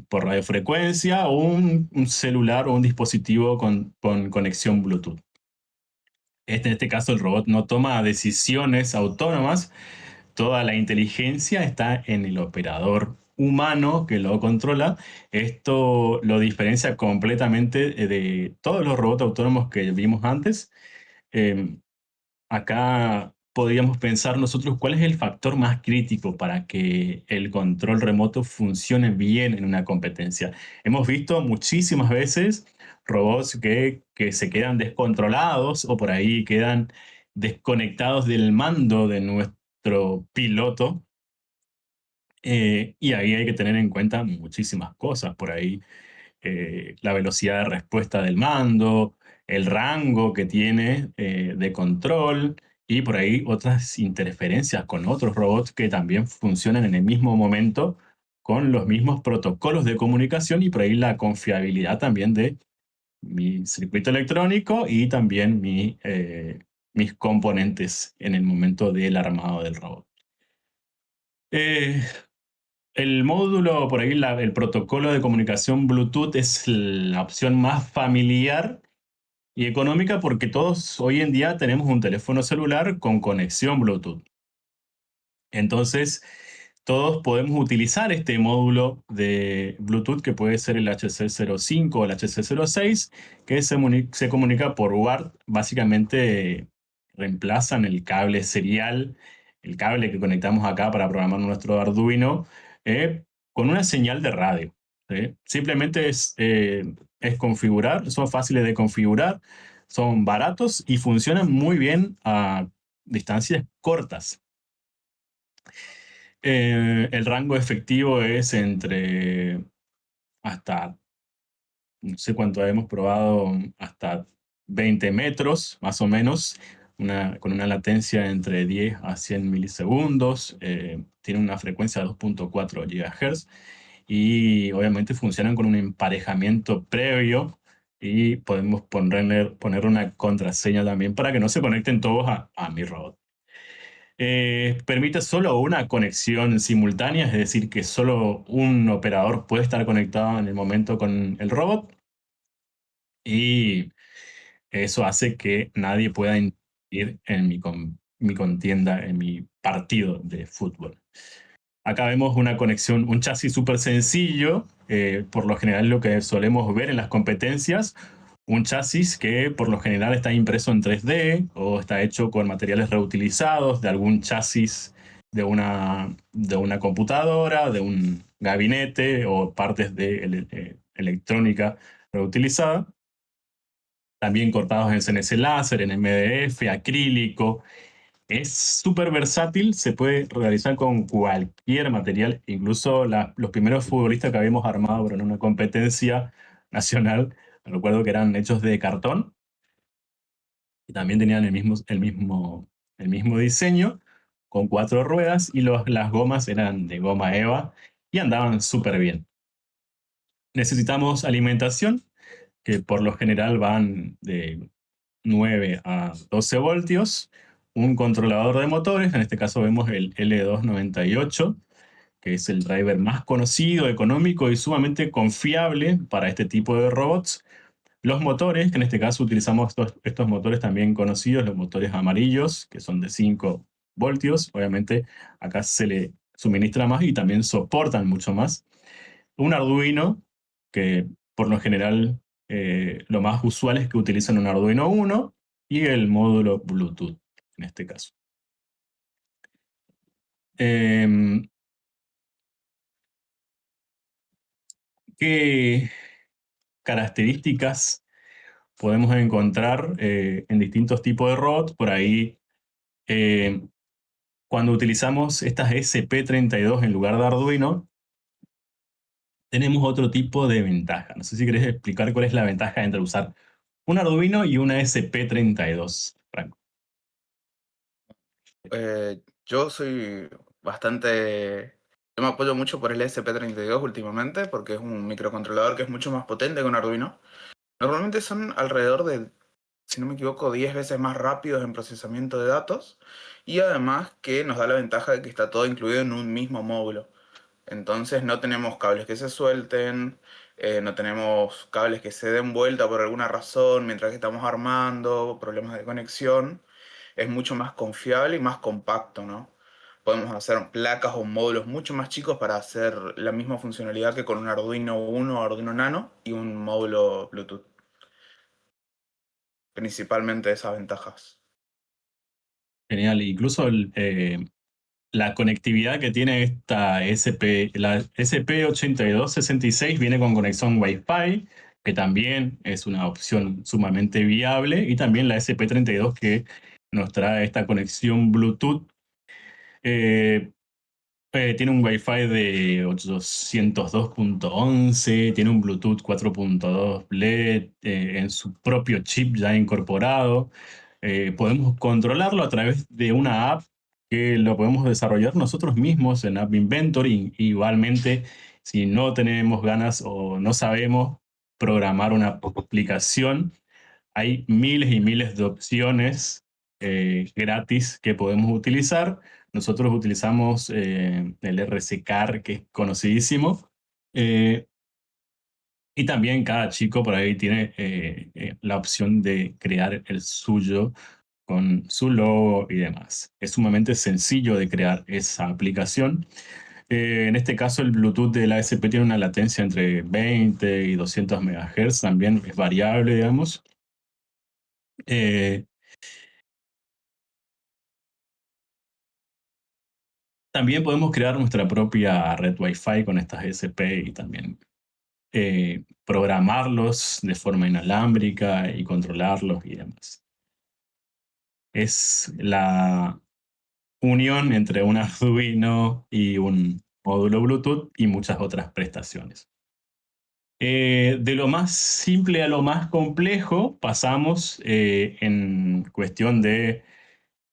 por radiofrecuencia o un celular o un dispositivo con conexión Bluetooth. En este caso, el robot no toma decisiones autónomas, toda la inteligencia está en el operador humano que lo controla. Esto lo diferencia completamente de todos los robots autónomos que vimos antes. Eh, Acá podríamos pensar nosotros cuál es el factor más crítico para que el control remoto funcione bien en una competencia. Hemos visto muchísimas veces robots que se quedan descontrolados o por ahí quedan desconectados del mando de nuestro piloto. Y ahí hay que tener en cuenta muchísimas cosas. Por ahí la velocidad de respuesta del mando, el rango que tiene de control y por ahí otras interferencias con otros robots que también funcionan en el mismo momento con los mismos protocolos de comunicación y por ahí la confiabilidad también de mi circuito electrónico y también mis componentes en el momento del armado del robot. Eh, el módulo, por ahí el protocolo de comunicación Bluetooth es la opción más familiar y económica porque todos hoy en día tenemos un teléfono celular con conexión Bluetooth. Entonces, todos podemos utilizar este módulo de Bluetooth que puede ser el HC05 o el HC06, que se comunica por UART. Básicamente reemplazan el cable serial, el cable que conectamos acá para programar nuestro Arduino, con una señal de radio. ¿Sí? Simplemente es configurar, son fáciles de configurar, son baratos y funcionan muy bien a distancias cortas. El rango efectivo es entre hasta, no sé cuánto hemos probado, hasta 20 metros, más o menos, con una latencia entre 10 a 100 milisegundos. Tiene una frecuencia de 2.4 GHz y obviamente funcionan con un emparejamiento previo y podemos poner una contraseña también para que no se conecten todos a mi robot. Permite solo una conexión simultánea, es decir, que solo un operador puede estar conectado en el momento con el robot y eso hace que nadie pueda interferir en mi mi contienda, en mi partido de fútbol. Acá vemos una conexión, un chasis súper sencillo, por lo general lo que solemos ver en las competencias, un chasis que por lo general está impreso en 3D o está hecho con materiales reutilizados de algún chasis de una computadora, de un gabinete o partes de electrónica reutilizada. También cortados en CNC láser, en MDF, acrílico. Es súper versátil, se puede realizar con cualquier material, incluso los primeros futbolistas que habíamos armado en una competencia nacional, recuerdo que eran hechos de cartón y también tenían el mismo diseño, con 4 ruedas y las gomas eran de goma Eva y andaban súper bien. Necesitamos alimentación, que por lo general van de 9 a 12 voltios, un controlador de motores, en este caso vemos el L298, que es el driver más conocido, económico y sumamente confiable para este tipo de robots. Los motores, que en este caso utilizamos estos motores también conocidos, los motores amarillos, que son de 5 voltios, obviamente acá se le suministra más y también soportan mucho más. Un Arduino, que por lo general lo más usual es que utilizan un Arduino Uno y el módulo Bluetooth, en este caso. ¿Qué características podemos encontrar en distintos tipos de robots? Por ahí, cuando utilizamos estas SP32 en lugar de Arduino, tenemos otro tipo de ventaja. No sé si querés explicar cuál es la ventaja entre usar un Arduino y una SP32, Franco. Yo soy bastante... Yo me apoyo mucho por el SP32 últimamente porque es un microcontrolador que es mucho más potente que un Arduino. Normalmente son alrededor de, si no me equivoco, 10 veces más rápidos en procesamiento de datos y además que nos da la ventaja de que está todo incluido en un mismo módulo. Entonces no tenemos cables que se suelten, no tenemos cables que se den vuelta por alguna razón mientras que estamos armando, problemas de conexión. Es mucho más confiable y más compacto, ¿no? Podemos hacer placas o módulos mucho más chicos para hacer la misma funcionalidad que con un Arduino Uno o Arduino Nano y un módulo Bluetooth. Principalmente esas ventajas. Genial. Incluso la conectividad que tiene la SP8266 viene con conexión Wi-Fi, que también es una opción sumamente viable, y también la SP32 que nos trae esta conexión Bluetooth. Tiene un Wi-Fi de 802.11, tiene un Bluetooth 4.2 LED en su propio chip ya incorporado. Podemos controlarlo a través de una app que lo podemos desarrollar nosotros mismos en App Inventory. Igualmente, si no tenemos ganas o no sabemos programar una aplicación, hay miles y miles de opciones gratis que podemos utilizar. Nosotros utilizamos el RCCAR, que es conocidísimo. Y también cada chico por ahí tiene la opción de crear el suyo con su logo y demás. Es sumamente sencillo de crear esa aplicación. En este caso, el Bluetooth de la ASP tiene una latencia entre 20 y 200 MHz, también es variable, digamos. También podemos crear nuestra propia red Wi-Fi con estas SP y también programarlos de forma inalámbrica y controlarlos y demás. Es la unión entre un Arduino y un módulo Bluetooth y muchas otras prestaciones. De lo más simple a lo más complejo pasamos en cuestión de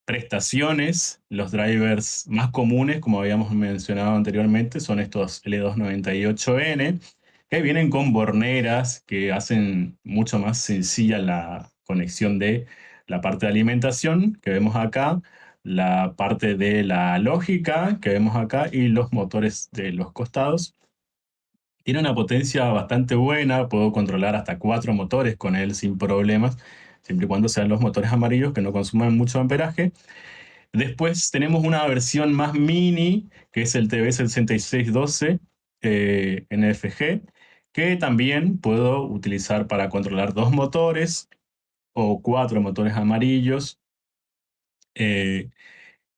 prestaciones. Los drivers más comunes, como habíamos mencionado anteriormente, son estos L298N, que vienen con borneras que hacen mucho más sencilla la conexión de la parte de alimentación que vemos acá, la parte de la lógica que vemos acá y los motores de los costados. Tiene una potencia bastante buena, puedo controlar hasta 4 motores con él sin problemas, siempre y cuando sean los motores amarillos que no consuman mucho amperaje. Después tenemos una versión más mini, que es el TB6612 NFG, que también puedo utilizar para controlar 2 motores o 4 motores amarillos.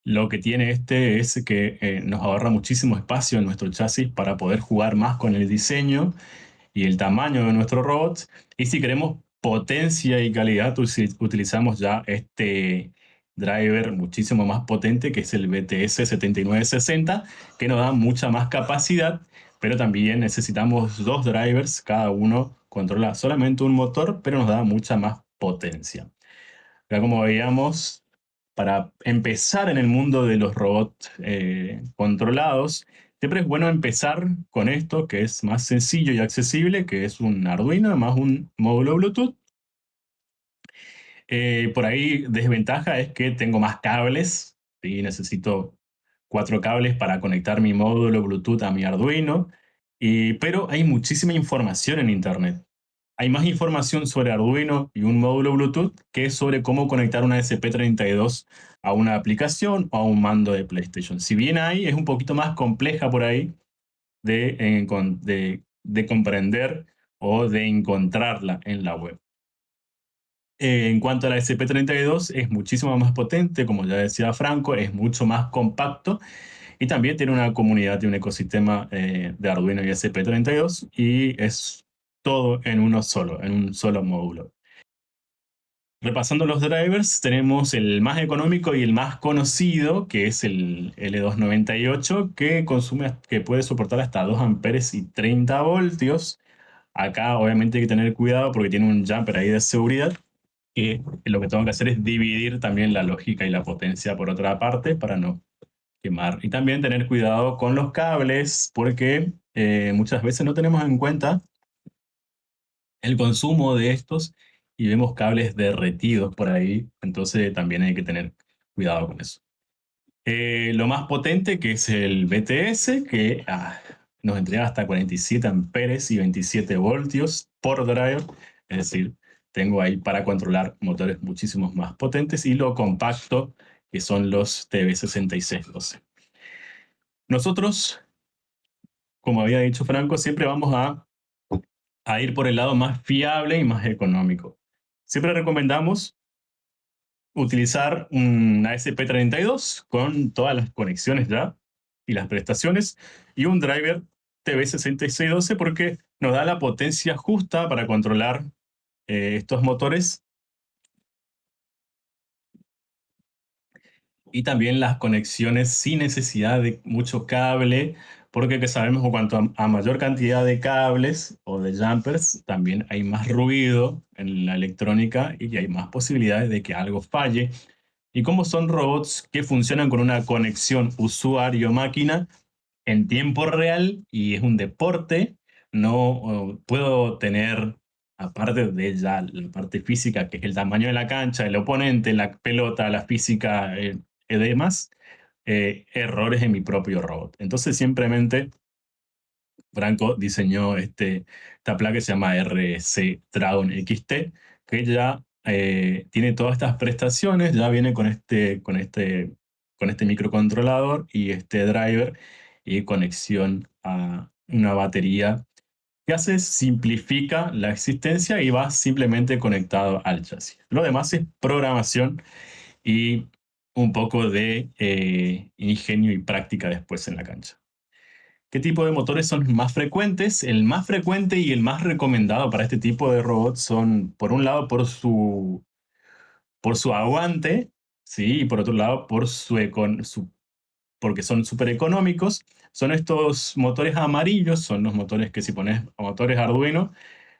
Lo que tiene este es que nos ahorra muchísimo espacio en nuestro chasis para poder jugar más con el diseño y el tamaño de nuestro robot. Y si queremos potencia y calidad, utilizamos ya este driver muchísimo más potente, que es el BTS 7960, que nos da mucha más capacidad, pero también necesitamos 2 drivers, cada uno controla solamente un motor, pero nos da mucha más potencia. Ya como veíamos, para empezar en el mundo de los robots controlados, siempre es bueno empezar con esto que es más sencillo y accesible, que es un Arduino más un módulo Bluetooth. Por ahí desventaja es que tengo más cables, ¿sí? Necesito 4 cables para conectar mi módulo Bluetooth a mi Arduino, pero hay muchísima información en Internet. Hay más información sobre Arduino y un módulo Bluetooth que sobre cómo conectar una SP32 a una aplicación o a un mando de PlayStation. Si bien es un poquito más compleja por ahí de comprender o de encontrarla en la web. En cuanto a la SP32, es muchísimo más potente, como ya decía Franco, es mucho más compacto y también tiene una comunidad y un ecosistema de Arduino y SP32 y es todo en uno solo, en un solo módulo. Repasando los drivers, tenemos el más económico y el más conocido, que es el L298, que puede soportar hasta 2 amperes y 30 voltios. Acá obviamente hay que tener cuidado porque tiene un jumper ahí de seguridad, que lo que tengo que hacer es dividir también la lógica y la potencia por otra parte para no quemar. Y también tener cuidado con los cables, porque muchas veces no tenemos en cuenta el consumo de estos y vemos cables derretidos por ahí, entonces también hay que tener cuidado con eso. Lo más potente, que es el BTS, que nos entrega hasta 47 amperes y 27 voltios por drive, es decir, tengo ahí para controlar motores muchísimos más potentes, y lo compacto, que son los TB6612. Nosotros, como había dicho Franco, siempre vamos a ir por el lado más fiable y más económico. Siempre recomendamos utilizar una SP32 con todas las conexiones ya y las prestaciones y un driver TB6612 porque nos da la potencia justa para controlar estos motores y también las conexiones sin necesidad de mucho cable, porque que sabemos que cuanto a mayor cantidad de cables o de jumpers, también hay más ruido en la electrónica y hay más posibilidades de que algo falle. Y como son robots que funcionan con una conexión usuario-máquina en tiempo real y es un deporte, no puedo tener, aparte de ya la parte física, que es el tamaño de la cancha, el oponente, la pelota, la física, y demás, errores en mi propio robot. Entonces, simplemente Franco diseñó esta placa que se llama RC Dragon XT, que ya tiene todas estas prestaciones, ya viene con este microcontrolador y este driver y conexión a una batería que hace, simplifica la existencia y va simplemente conectado al chasis. Lo demás es programación y un poco de ingenio y práctica después en la cancha. ¿Qué tipo de motores son más frecuentes? El más frecuente y el más recomendado para este tipo de robots son, por un lado, por su aguante, ¿sí? Y por otro lado, porque son súper económicos. Son estos motores amarillos, son los motores que si pones motores Arduino,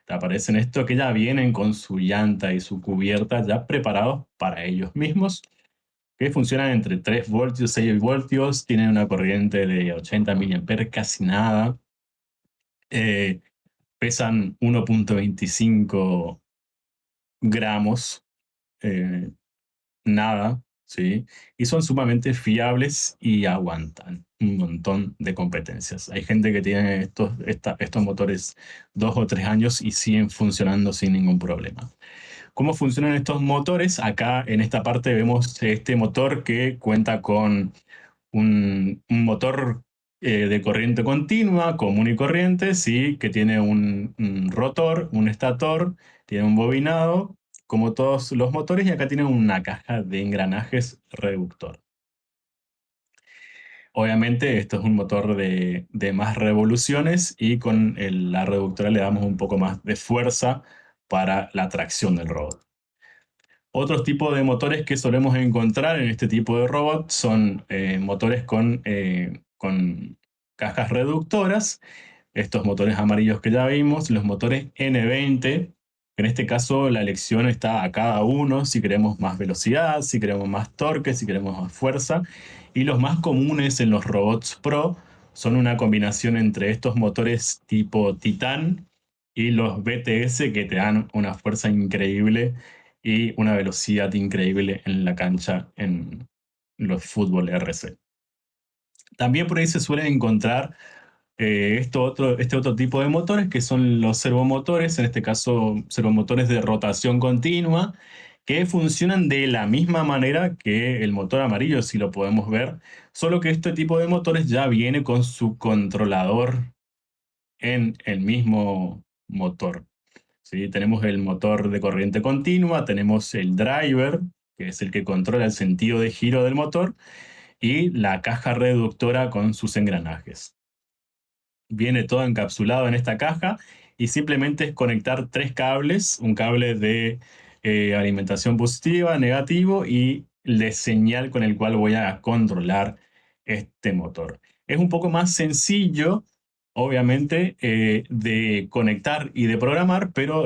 te aparecen estos que ya vienen con su llanta y su cubierta ya preparados para ellos mismos, que funcionan entre 3 voltios, 6 voltios, tienen una corriente de 80 mA, casi nada. Pesan 1.25 gramos, nada, ¿sí? Y son sumamente fiables y aguantan un montón de competencias. Hay gente que tiene estos motores 2 o 3 años y siguen funcionando sin ningún problema. ¿Cómo funcionan estos motores? Acá en esta parte vemos este motor que cuenta con un motor de corriente continua, común y corriente, ¿sí? Que tiene un rotor, un estator, tiene un bobinado, como todos los motores, y acá tiene una caja de engranajes reductor. Obviamente esto es un motor de más revoluciones y con la reductora le damos un poco más de fuerza para la tracción del robot. Otros tipos de motores que solemos encontrar en este tipo de robot son motores con cajas reductoras, estos motores amarillos que ya vimos, los motores N20. En este caso la elección está a cada uno, si queremos más velocidad, si queremos más torque, si queremos más fuerza. Y los más comunes en los robots Pro son una combinación entre estos motores tipo Titan y los BTS, que te dan una fuerza increíble y una velocidad increíble en la cancha en los fútbol RC. También por ahí se suelen encontrar este otro tipo de motores, que son los servomotores, en este caso servomotores de rotación continua, que funcionan de la misma manera que el motor amarillo, si lo podemos ver, solo que este tipo de motores ya viene con su controlador en el mismo motor. ¿Sí? Tenemos el motor de corriente continua, tenemos el driver, que es el que controla el sentido de giro del motor, y la caja reductora con sus engranajes. Viene todo encapsulado en esta caja y simplemente es conectar tres cables, un cable de alimentación positiva, negativo y el de señal con el cual voy a controlar este motor. Es un poco más sencillo, obviamente, de conectar y de programar, pero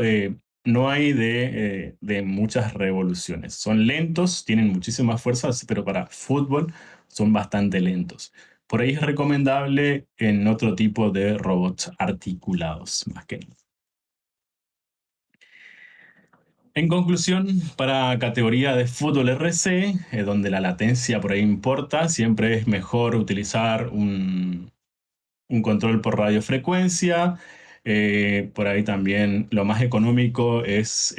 no hay de muchas revoluciones. Son lentos, tienen muchísimas fuerzas, pero para fútbol son bastante lentos. Por ahí es recomendable en otro tipo de robots articulados, más que nada. En conclusión, para categoría de fútbol RC, donde la latencia por ahí importa, siempre es mejor utilizar un control por radiofrecuencia. Por ahí también lo más económico es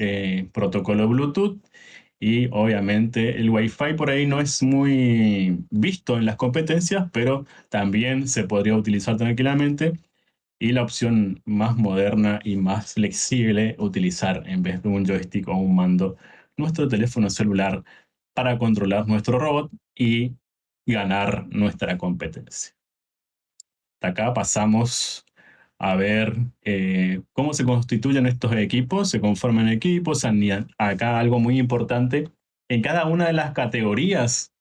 protocolo Bluetooth. Y obviamente el Wi-Fi por ahí no es muy visto en las competencias, pero también se podría utilizar tranquilamente. Y la opción más moderna y más flexible, utilizar en vez de un joystick o un mando, nuestro teléfono celular para controlar nuestro robot y ganar nuestra competencia. Hasta acá pasamos a ver cómo se constituyen estos equipos, se conforman equipos. Acá algo muy importante, en cada una de las categorías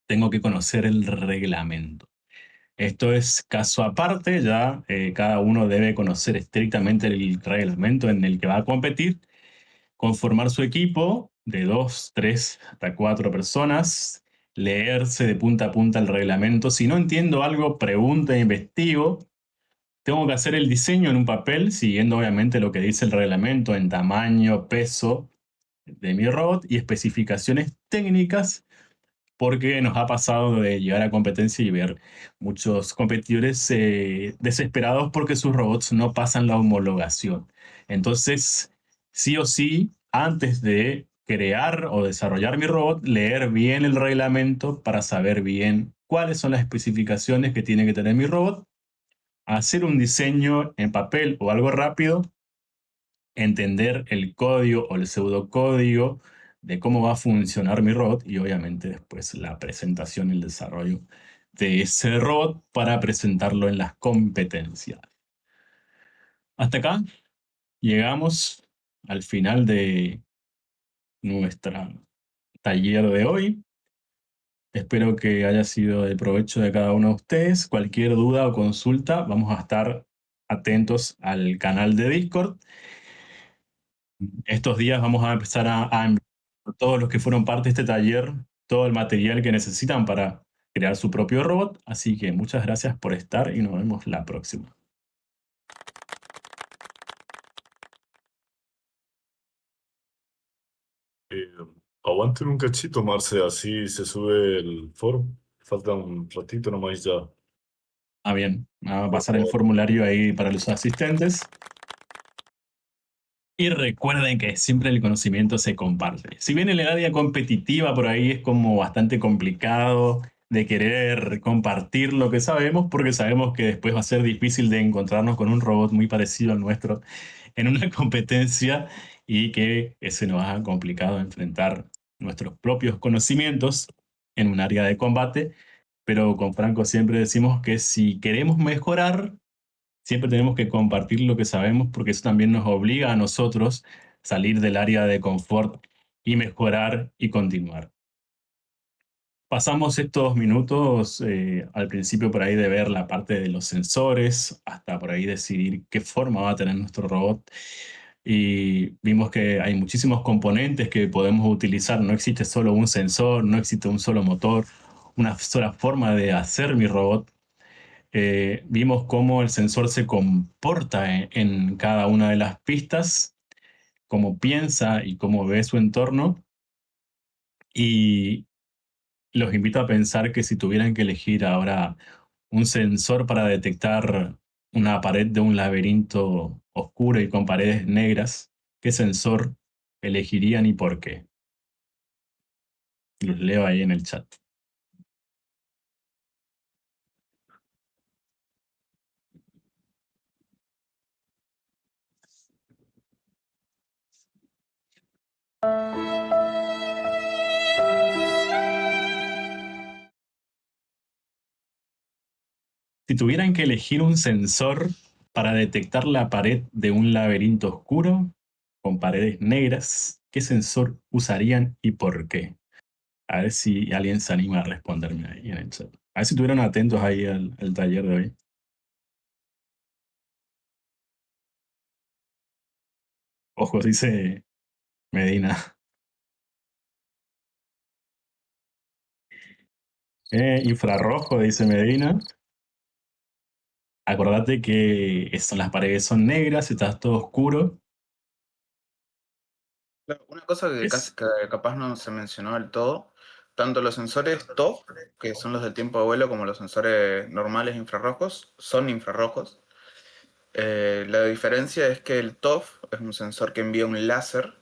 tengo que conocer el reglamento. Esto es caso aparte, ya cada uno debe conocer estrictamente el reglamento en el que va a competir, conformar su equipo de 2, 3 hasta 4 personas, leerse de punta a punta el reglamento. Si no entiendo algo, pregunto e investigo. Tengo que hacer el diseño en un papel, siguiendo obviamente lo que dice el reglamento en tamaño, peso de mi robot y especificaciones técnicas, porque nos ha pasado de llegar a competencia y ver muchos competidores desesperados porque sus robots no pasan la homologación. Entonces, sí o sí, antes de crear o desarrollar mi robot, leer bien el reglamento para saber bien cuáles son las especificaciones que tiene que tener mi robot, hacer un diseño en papel o algo rápido, entender el código o el pseudocódigo de cómo va a funcionar mi robot y obviamente después la presentación y el desarrollo de ese robot para presentarlo en las competencias. Hasta acá llegamos al final de nuestra taller de hoy. Espero que haya sido de provecho de cada uno de ustedes. Cualquier duda o consulta, vamos a estar atentos al canal de Discord. Estos días vamos a empezar a enviar a todos los que fueron parte de este taller todo el material que necesitan para crear su propio robot. Así que muchas gracias por estar y nos vemos la próxima. Eh, Aguanten un cachito, Marce, así se sube el foro. Falta un ratito nomás ya. Ah, bien. Va a pasar el formulario ahí para los asistentes. Y recuerden que siempre el conocimiento se comparte. Si bien en el área competitiva por ahí es como bastante complicado de querer compartir lo que sabemos, porque sabemos que después va a ser difícil de encontrarnos con un robot muy parecido al nuestro en una competencia y que se nos haga complicado enfrentar nuestros propios conocimientos en un área de combate. Pero con Franco siempre decimos que si queremos mejorar, siempre tenemos que compartir lo que sabemos porque eso también nos obliga a nosotros salir del área de confort y mejorar y continuar. Pasamos estos minutos al principio por ahí de ver la parte de los sensores, hasta por ahí decidir qué forma va a tener nuestro robot. Y vimos que hay muchísimos componentes que podemos utilizar. No existe solo un sensor, no existe un solo motor, una sola forma de hacer mi robot. Vimos cómo el sensor se comporta en cada una de las pistas, cómo piensa y cómo ve su entorno. Y los invito a pensar que si tuvieran que elegir ahora un sensor para detectar una pared de un laberinto oscuro y con paredes negras, ¿qué sensor elegirían y por qué? Los leo ahí en el chat. Si tuvieran que elegir un sensor para detectar la pared de un laberinto oscuro con paredes negras, ¿qué sensor usarían y por qué? A ver si alguien se anima a responderme ahí en el chat. A ver si estuvieron atentos ahí al taller de hoy. Ojo, dice Medina. Infrarrojo, dice Medina. Acordate que las paredes son negras, está todo oscuro. Claro, una cosa que Es capaz no se mencionó del todo, tanto los sensores TOF, que son los del tiempo de vuelo, como los sensores normales infrarrojos, son infrarrojos. La diferencia es que el TOF es un sensor que envía un láser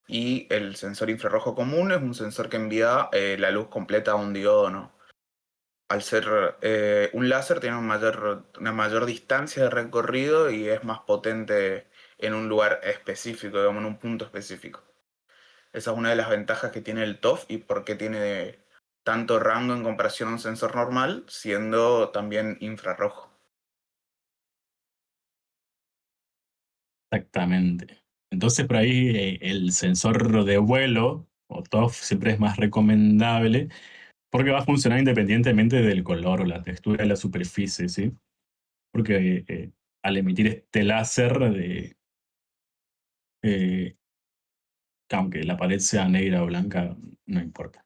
y el sensor infrarrojo común es un sensor que envía la luz completa a un diodo, ¿no? Al ser un láser tiene una mayor distancia de recorrido y es más potente en un lugar específico, digamos, en un punto específico. Esa es una de las ventajas que tiene el TOF y por qué tiene tanto rango en comparación a un sensor normal, siendo también infrarrojo. exactamente. Entonces por ahí el sensor de vuelo o TOF siempre es más recomendable porque va a funcionar independientemente del color o la textura de la superficie, ¿sí? Porque al emitir este láser, eh, aunque la pared sea negra o blanca, no importa.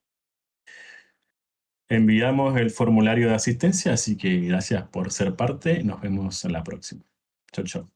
Enviamos el formulario de asistencia, así que gracias por ser parte. Nos vemos en la próxima. Chau, chau.